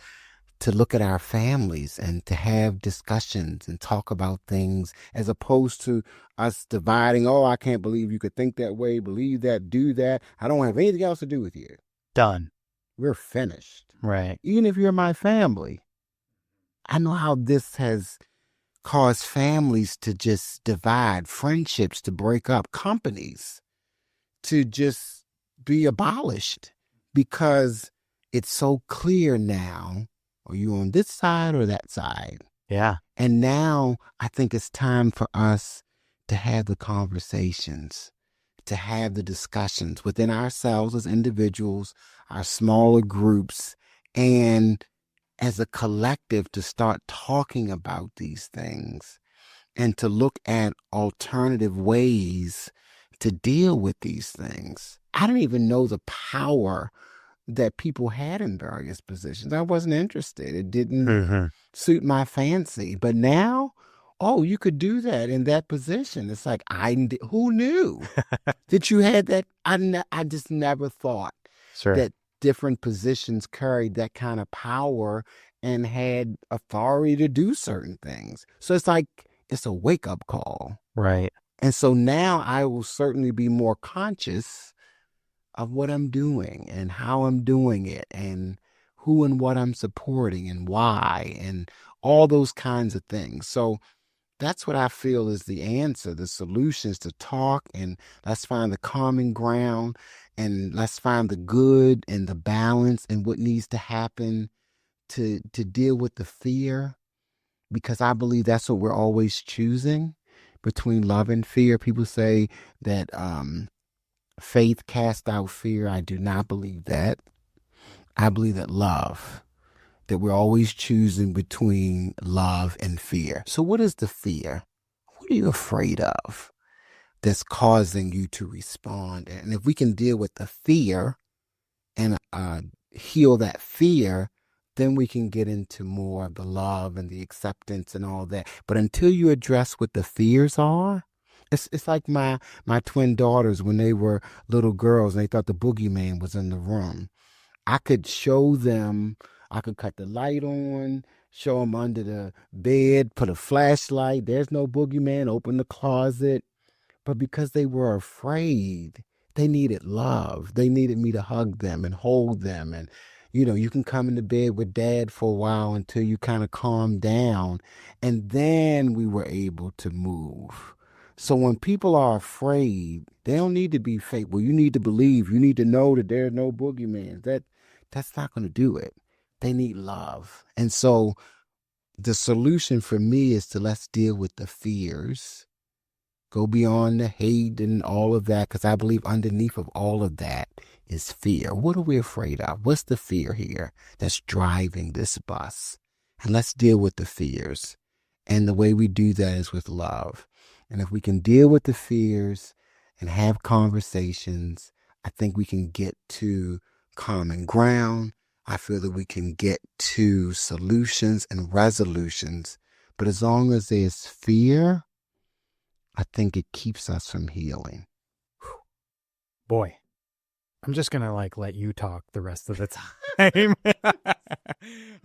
to look at our families and to have discussions and talk about things as opposed to us dividing. Oh, I can't believe you could think that way, believe that, do that. I don't have anything else to do with you. Done. We're finished. Right. Even if you're my family, I know how this has caused families to just divide, friendships to break up, companies to just be abolished because it's so clear now. Are you on this side or that side? Yeah. And now I think it's time for us to have the conversations, to have the discussions within ourselves as individuals, our smaller groups, and as a collective to start talking about these things and to look at alternative ways to deal with these things. I didn't even know the power that people had in various positions. I wasn't interested. It didn't Mm-hmm. suit my fancy. But now, oh, you could do that in that position. It's like, who knew that you had that? I just never thought Sure. that different positions carried that kind of power and had authority to do certain things. So it's like, it's a wake up call. Right. And so now I will certainly be more conscious of what I'm doing and how I'm doing it and who and what I'm supporting and why and all those kinds of things. So that's what I feel is the answer. The solution is to talk, and let's find the common ground, and let's find the good and the balance and what needs to happen to deal with the fear, because I believe that's what we're always choosing between love and fear. People say that faith casts out fear. I do not believe that. I believe that that we're always choosing between love and fear. So what is the fear? What are you afraid of that's causing you to respond? And if we can deal with the fear and heal that fear, then we can get into more of the love and the acceptance and all that. But until you address what the fears are, it's like my twin daughters when they were little girls and they thought the boogeyman was in the room. I could show them, I could cut the light on, show them under the bed, put a flashlight. There's no boogeyman, open the closet. But because they were afraid, they needed love. They needed me to hug them and hold them. And, you can come into bed with dad for a while until you kind of calm down. And then we were able to move. So when people are afraid, they don't need to be fake. Well, you need to believe. You need to know that there's no boogeyman. That's not going to do it. They need love. And so the solution for me is to let's deal with the fears. Go beyond the hate and all of that, because I believe underneath of all of that is fear. What are we afraid of? What's the fear here that's driving this bus? And let's deal with the fears. And the way we do that is with love. And if we can deal with the fears and have conversations, I think we can get to common ground. I feel that we can get to solutions and resolutions. But as long as there's fear, I think it keeps us from healing. Boy, I'm just going to let you talk the rest of the time.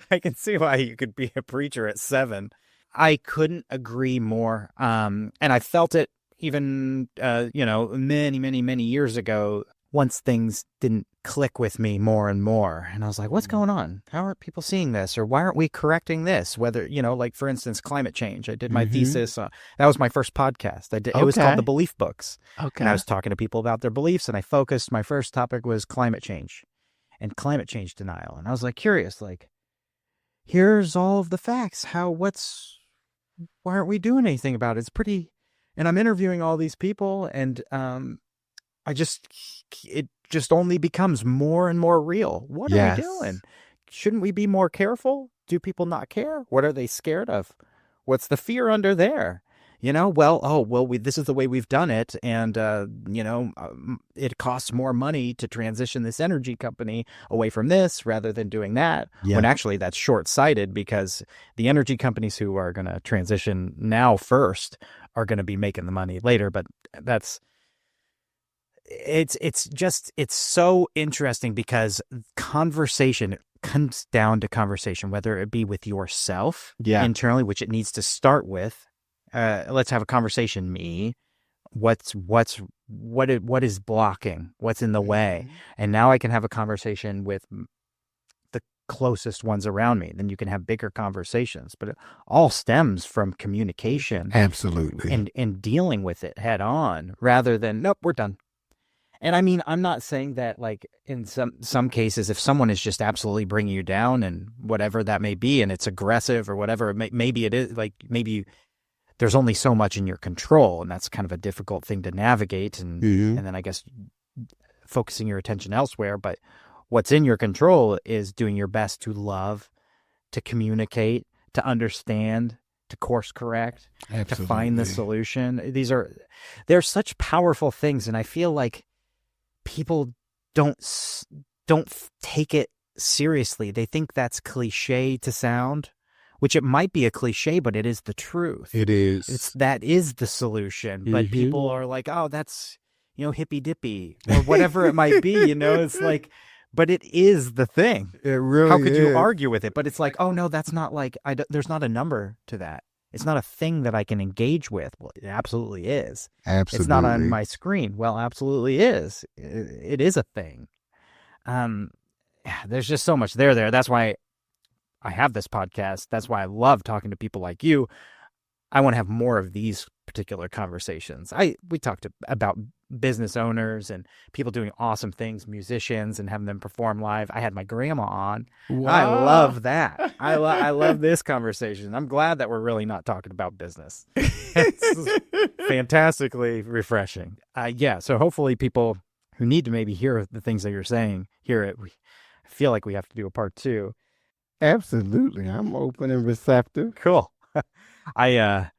I can see why you could be a preacher at 7. I couldn't agree more. And I felt it even, many, many, many years ago, once things didn't click with me more and more. And I was like, what's going on? How aren't people seeing this? Or why aren't we correcting this? Whether, for instance, climate change. I did my thesis. That was my first podcast. It was called The Belief Books. Okay. And I was talking to people about their beliefs, and I focused, my first topic was climate change and climate change denial. And I was curious, here's all of the facts. Why aren't we doing anything about it? It's pretty, and I'm interviewing all these people, and it just only becomes more and more real. What are we doing? Shouldn't we be more careful? Do people not care? What are they scared of? What's the fear under there? This is the way we've done it. And, it costs more money to transition this energy company away from this rather than doing that. Yeah. When actually that's short-sighted, because the energy companies who are going to transition now first are going to be making the money later. But it's so interesting, because conversation comes down to conversation, whether it be with yourself internally, which it needs to start with. Let's have a conversation. Me, what is blocking? What's in the way? And now I can have a conversation with the closest ones around me. Then you can have bigger conversations, but it all stems from communication. Absolutely. And dealing with it head on, rather than, nope, we're done. And I mean, I'm not saying that in some cases, if someone is just absolutely bringing you down and whatever that may be, and it's aggressive or whatever, maybe it is, maybe there's only so much in your control, and that's kind of a difficult thing to navigate. And then I guess focusing your attention elsewhere. But what's in your control is doing your best to love, to communicate, to understand, to course correct, to find the solution. They're such powerful things. And I feel like people don't take it seriously. They think that's cliche to sound, which it might be a cliche, but it is the truth. It is. That is the solution. But people are like, oh, that's, hippy dippy or whatever it might be, it's but it is the thing. It really How could you argue with it? But it's oh no, that's not there's not a number to that. It's not a thing that I can engage with. Well, it absolutely is. Absolutely. It's not on my screen. Well, absolutely is. It is a thing. there's just so much there. That's why I have this podcast. That's why I love talking to people like you. I want to have more of these particular conversations. We talked about business owners and people doing awesome things, musicians, and having them perform live. I had my grandma on. I Wow. love that. I love this conversation. I'm glad that we're really not talking about business. It's fantastically refreshing. Yeah. So hopefully people who need to maybe hear the things that you're saying hear it. I feel like we have to do a part two. Absolutely. I'm open and receptive. Cool. I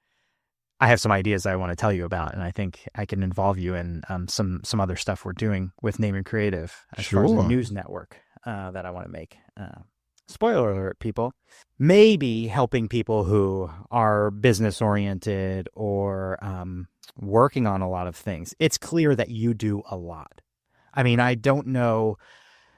I have some ideas I want to tell you about, and I think I can involve you in some other stuff we're doing with Naaman Creative as far as a Sure. news network that I want to make. Spoiler alert, people. Maybe helping people who are business oriented or working on a lot of things. It's clear that you do a lot. I mean, I don't know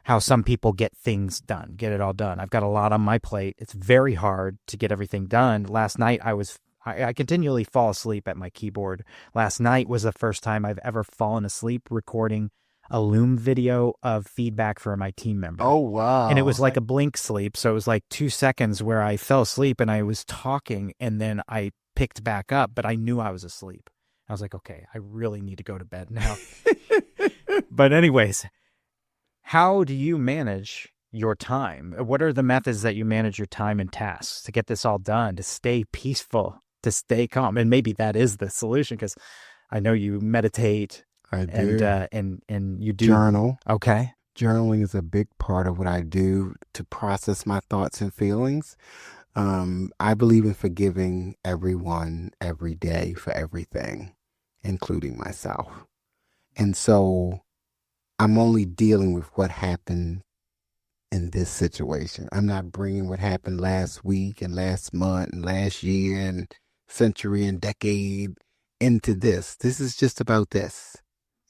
how some people get things done, get it all done. I've got a lot on my plate. It's very hard to get everything done. Last night, I continually fall asleep at my keyboard. Last night was the first time I've ever fallen asleep recording a Loom video of feedback for my team member. Oh, And it was wow. like a blink sleep. So it was like 2 seconds where I fell asleep and I was talking and then I picked back up, but I knew I was asleep. I was like, okay, I really need to go to bed now. But anyways, how do you manage your time? What are the methods that you manage your time and tasks to get this all done, to stay peaceful, to stay calm? And maybe that is the solution because I know you meditate I and do. and you do. Journal. Okay. Journaling is a big part of what I do to process my thoughts and feelings. I believe in forgiving everyone every day for everything, including myself. And so I'm only dealing with what happened in this situation. I'm not bringing what happened last week and last month and last year and century and decade into this. This is just about this.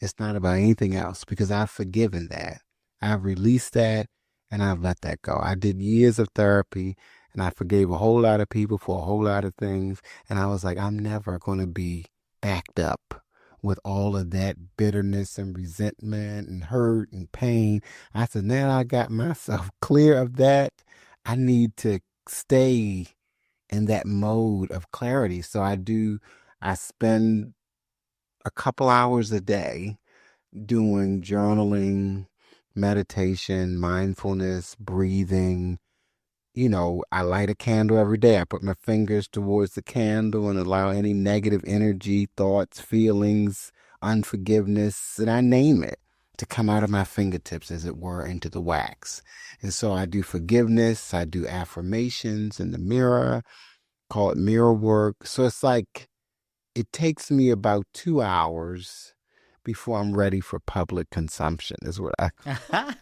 It's not about anything else because I've forgiven that. I've released that and I've let that go. I did years of therapy and I forgave a whole lot of people for a whole lot of things. And I was like, I'm never going to be backed up with all of that bitterness and resentment and hurt and pain. I said, now I got myself clear of that. I need to stay in that mode of clarity. So I spend a couple hours a day doing journaling, meditation, mindfulness, breathing. I light a candle every day. I put my fingers towards the candle and allow any negative energy, thoughts, feelings, unforgiveness, and I name it, to come out of my fingertips, as it were, into the wax. And so I do forgiveness. I do affirmations in the mirror, call it mirror work. So it's like it takes me about 2 hours before I'm ready for public consumption, is what I.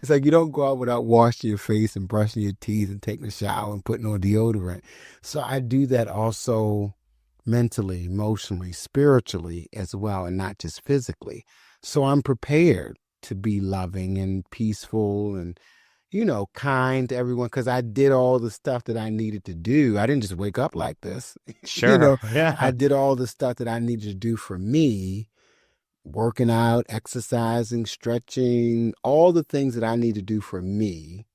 It's like you don't go out without washing your face and brushing your teeth and taking a shower and putting on deodorant. So I do that also mentally, emotionally, spiritually as well, and not just physically. So I'm prepared to be loving and peaceful and, kind to everyone because I did all the stuff that I needed to do. I didn't just wake up like this. Sure. I Yeah. did all the stuff that I needed to do for me, working out, exercising, stretching, all the things that I need to do for me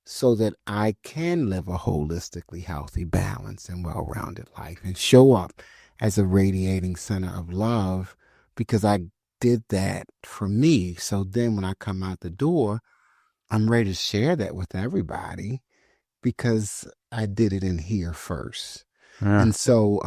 so that I can live a holistically healthy, balanced, and well rounded life and show up as a radiating center of love because I did that for me. So then when I come out the door, I'm ready to share that with everybody because I did it in here first. Yeah. And so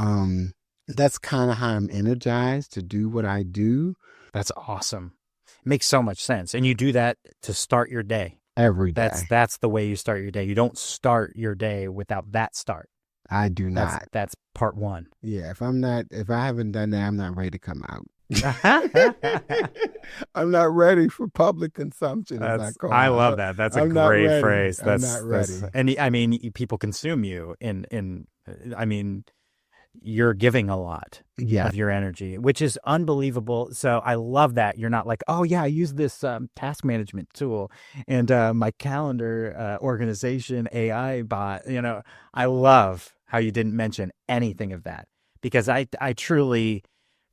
that's kind of how I'm energized to do what I do That's awesome. It makes so much sense. And you do that to start your day. every That's day. that's the way you start your day. You don't start your day without that start. I do That's not. that's part one. Yeah, if I haven't done that, I'm not ready to come out. I'm not ready for public consumption, as I call I love it. that. That's a I'm not great ready. phrase. I'm not That's ready. and I mean people consume you in I mean you're giving a lot Yeah. of your energy, which is unbelievable. So I love that you're not like, oh yeah, I use this task management tool and my calendar organization AI bot. I love how you didn't mention anything of that because I truly,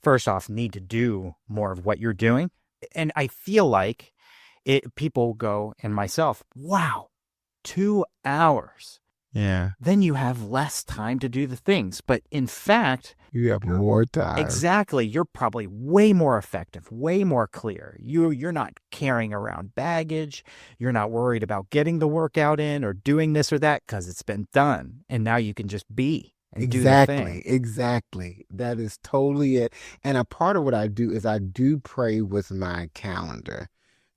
first off, need to do more of what you're doing, and I feel like people go, and myself, wow, 2 hours. Yeah. Then you have less time to do the things. But in fact, You have more time. exactly, you're probably way more effective, way more clear. You're not carrying around baggage. You're not worried about getting the workout in or doing this or that because it's been done. And now you can just be and do the thing. Exactly. That is totally it. And a part of what I do is I do pray with my calendar,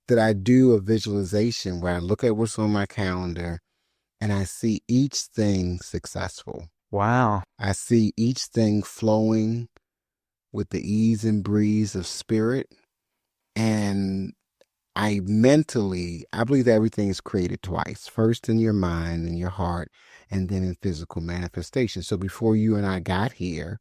that I do a visualization where I look at what's on my calendar and I see each thing successful. Wow. I see each thing flowing with the ease and breeze of spirit. And I believe that everything is created twice. First in your mind and your heart, and then in physical manifestation. So before you and I got here,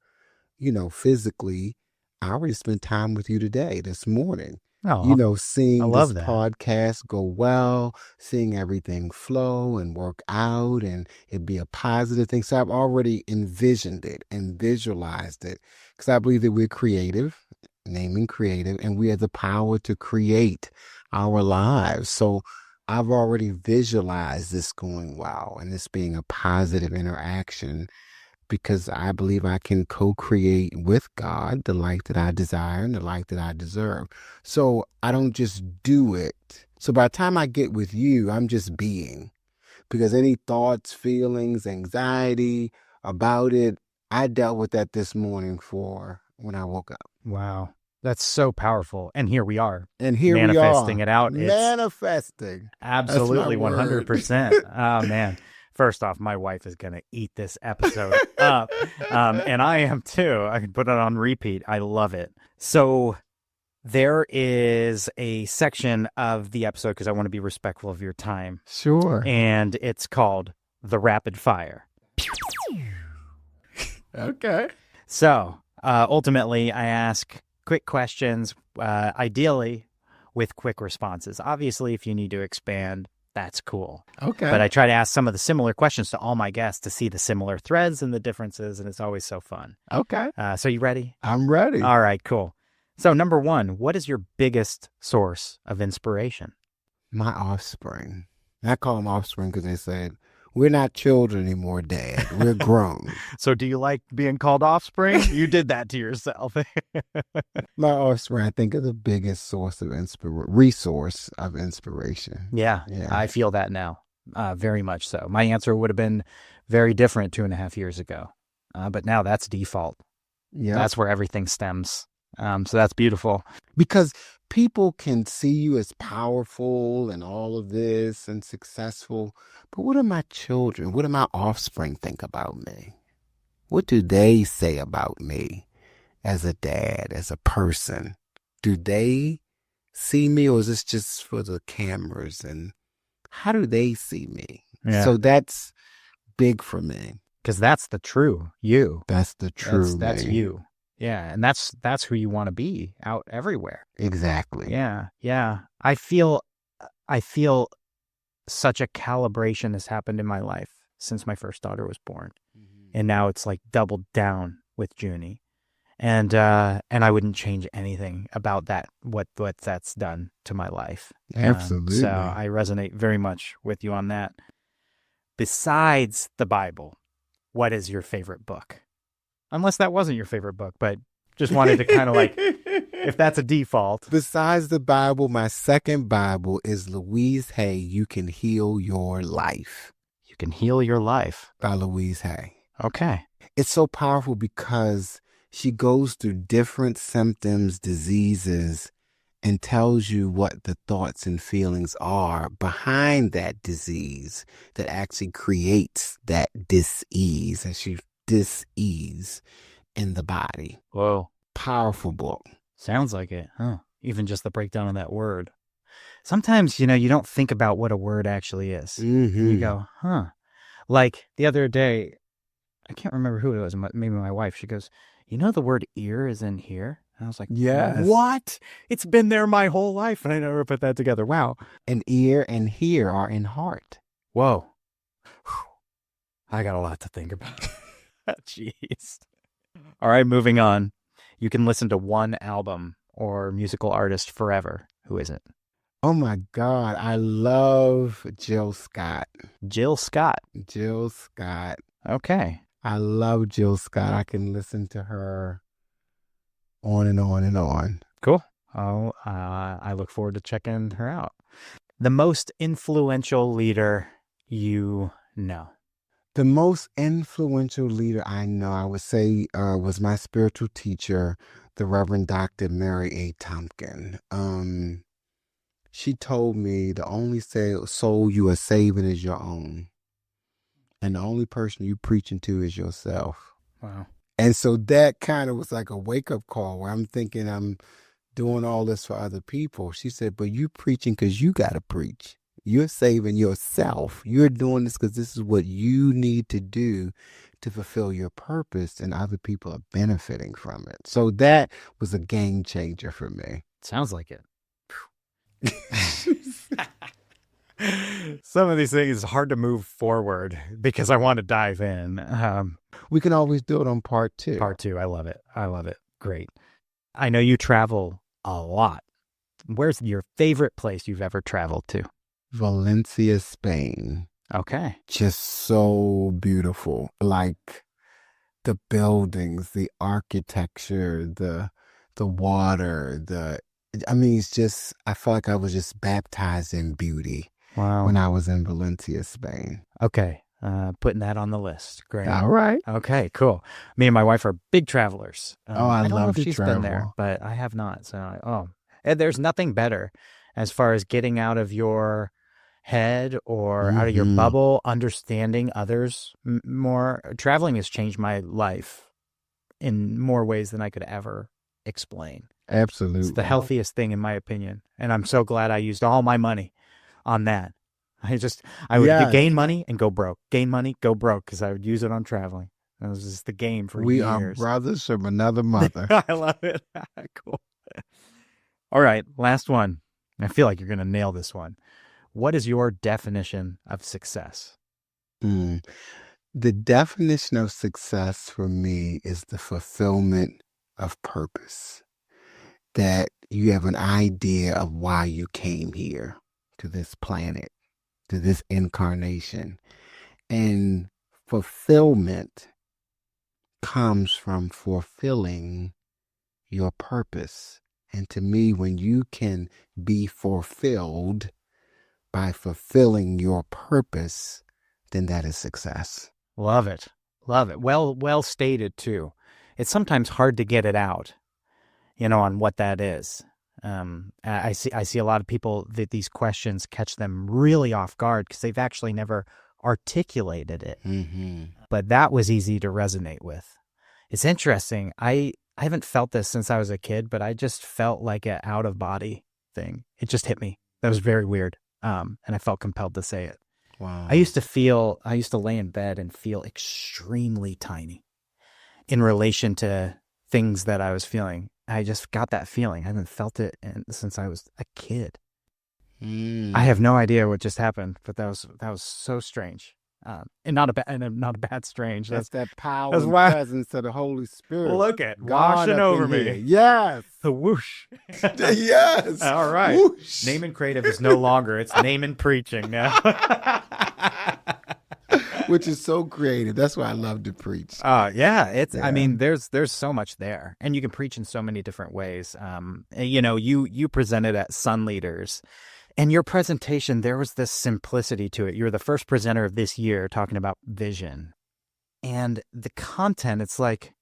physically, I already spent time with you today, this morning. Oh, I Seeing this love that. podcast go well, seeing everything flow and work out, and it be a positive thing. So I've already envisioned it and visualized it, because I believe that we're creative, naming creative, and we have the power to create our lives. So I've already visualized this going well and this being a positive interaction, because I believe I can co-create with God the life that I desire and the life that I deserve. So I don't just do it. So by the time I get with you, I'm just being, because any thoughts, feelings, anxiety about it, I dealt with that this morning when I woke up. Wow. That's so powerful. And here we are. And here we manifesting are. it out. Manifesting. Absolutely, That's my word. 100%. Oh, man. First off, my wife is going to eat this episode up. And I am too. I can put it on repeat. I love it. So there is a section of the episode, because I want to be respectful of your time. Sure. And it's called The Rapid Fire. Okay. So ultimately, I ask quick questions, ideally with quick responses. Obviously, if you need to expand, that's cool. Okay. But I try to ask some of the similar questions to all my guests to see the similar threads and the differences, and it's always so fun. Okay. So you ready? I'm ready. All right, cool. So number one, what is your biggest source of inspiration? My offspring. I call them offspring because they said, we're not children anymore, Dad. We're grown. So do you like being called offspring? You did that to yourself. My offspring, I think, is the biggest resource of inspiration. Yeah, I feel that now, very much so. My answer would have been very different 2.5 years ago, but now that's default. Yeah, that's where everything stems. So that's beautiful. Because people can see you as powerful and all of this and successful, but what do my children, what do my offspring think about me? What do they say about me as a dad, as a person? Do they see me, or is this just for the cameras? And how do they see me? Yeah. So that's big for me. Because that's the true you. That's the true that's me. you. Yeah, and that's who you want to be out everywhere. Exactly. Yeah. I feel such a calibration has happened in my life since my first daughter was born. Mm-hmm. And now it's like doubled down with Junie. And I wouldn't change anything about that, what that's done to my life. Absolutely. So I resonate very much with you on that. Besides the Bible, what is your favorite book? Unless that wasn't your favorite book, but just wanted to kind of like, if that's a default. Besides the Bible, my second Bible is Louise Hay, You Can Heal Your Life. You Can Heal Your Life. By Louise Hay. Okay. It's so powerful because she goes through different symptoms, diseases, and tells you what the thoughts and feelings are behind that disease that actually creates that dis-ease, and she dis-ease in the body. Whoa. Powerful book. Sounds like it, huh? Even just the breakdown of that word. Sometimes, you don't think about what a word actually is. Mm-hmm. You go, huh? Like the other day, I can't remember who it was, maybe my wife. She goes, the word ear is in here? And I was like, yes. What? It's been there my whole life, and I never put that together. Wow. And ear and hear are in heart. Whoa. I got a lot to think about. Jeez. All right, moving on. You can listen to one album or musical artist forever. Who is it? Oh my God, I love Jill Scott. Jill Scott. Jill Scott. Okay. I love Jill Scott. I can listen to her on and on and on. Cool. Oh, I look forward to checking her out. The most influential leader you know. The most influential leader I know, I would say, was my spiritual teacher, the Reverend Dr. Mary A. Tompkin. She told me the only soul you are saving is your own. And the only person you preaching to is yourself. Wow. And so that kind of was like a wake-up call where I'm thinking I'm doing all this for other people. She said, but you preaching because you got to preach. You're saving yourself. You're doing this because this is what you need to do to fulfill your purpose, and other people are benefiting from it. So that was a game changer for me. Sounds like it. Some of these things is hard to move forward because I want to dive in. We can always do it on part two. Part two. I love it. I love it. Great. I know you travel a lot. Where's your favorite place you've ever traveled to? Valencia, Spain. Okay. Just so beautiful. Like the buildings, the architecture, the water, it's just, I felt like I was just baptized in beauty. Wow. When I was in Valencia, Spain. Okay. Putting that on the list. Great. All right. Okay, cool. Me and my wife are big travelers. I don't know love if to she's travel. been there, but I have not. So, and there's nothing better as far as getting out of your head or out of your bubble, understanding others more. Traveling has changed my life in more ways than I could ever explain. Absolutely. It's the healthiest thing in my opinion. And I'm so glad I used all my money on that. I would gain money and go broke. Gain money, go broke, because I would use it on traveling. That was just the game for years. We are brothers from another mother. I love it. Cool. All right, last one. I feel like you're going to nail this one. What is your definition of success? The definition of success for me is the fulfillment of purpose. That you have an idea of why you came here to this planet, to this incarnation. And fulfillment comes from fulfilling your purpose. And to me, when you can be fulfilled by fulfilling your purpose, then that is success. Love it. Love it. Well stated too. It's sometimes hard to get it out, on what that is. I see a lot of people that these questions catch them really off guard because they've actually never articulated it. Mm-hmm. But that was easy to resonate with. It's interesting. I haven't felt this since I was a kid, but I just felt like an out of body thing. It just hit me. That was very weird. And I felt compelled to say it. Wow. I used to lay in bed and feel extremely tiny in relation to things that I was feeling. I just got that feeling. I haven't felt it since I was a kid. I have no idea what just happened, but that was so strange. And not a bad strange. That's that power and presence of the Holy Spirit. Look at washing over me. Here. Yes. The whoosh. Yes. All right. Whoosh. Naaman Creative is no longer. It's Naaman Preaching now. Which is so creative. That's why I love to preach. Yeah. I mean, there's so much there, and you can preach in so many different ways. You presented at Sun Leaders. And your presentation, there was this simplicity to it. You're the first presenter of this year talking about vision. And the content, it's like,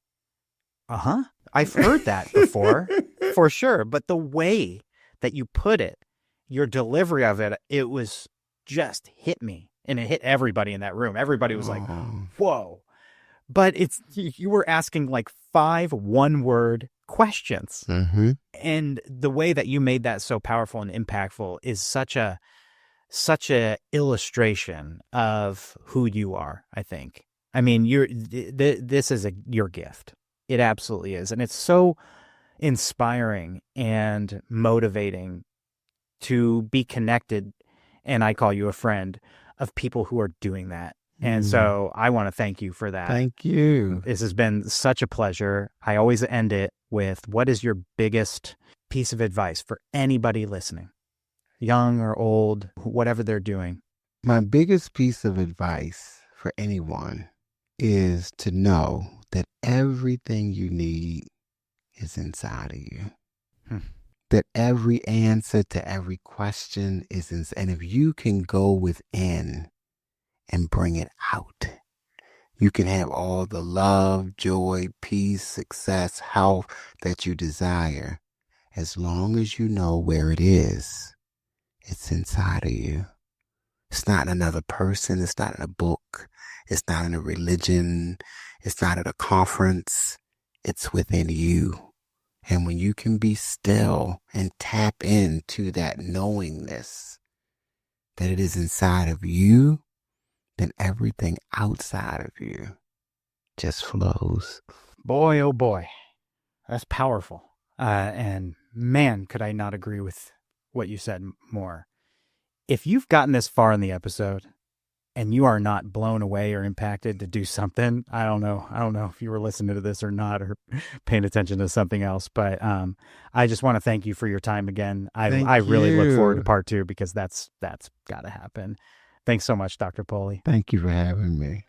I've heard that before, for sure. But the way that you put it, your delivery of it, it was just hit me. And it hit everybody in that room. Everybody was like, whoa. But you were asking like 5 one-word questions. Mm-hmm. And the way that you made that so powerful and impactful is such a illustration of who you are, I think. I mean, this is your gift. It absolutely is. And it's so inspiring and motivating to be connected, and I call you a friend, of people who are doing that. And so I want to thank you for that. Thank you. This has been such a pleasure. I always end it with, what is your biggest piece of advice for anybody listening? young or old, whatever they're doing? My biggest piece of advice for anyone is to know that everything you need is inside of you. Hmm. That every answer to every question is inside. And if you can go within and bring it out, you can have all the love, joy, peace, success, health that you desire. As long as you know where it is, it's inside of you. It's not in another person. It's not in a book. It's not in a religion. It's not at a conference. It's within you. And when you can be still and tap into that knowingness that it is inside of you, then everything outside of you just flows. Boy, oh boy, that's powerful. And man, could I not agree with what you said more. If you've gotten this far in the episode and you are not blown away or impacted to do something, I don't know. I don't know if you were listening to this or not, or paying attention to something else. But I just want to thank you for your time again. I Thank really look forward to you. part 2 because that's got to happen. Thanks so much, Dr. Pulley. Thank you for having me.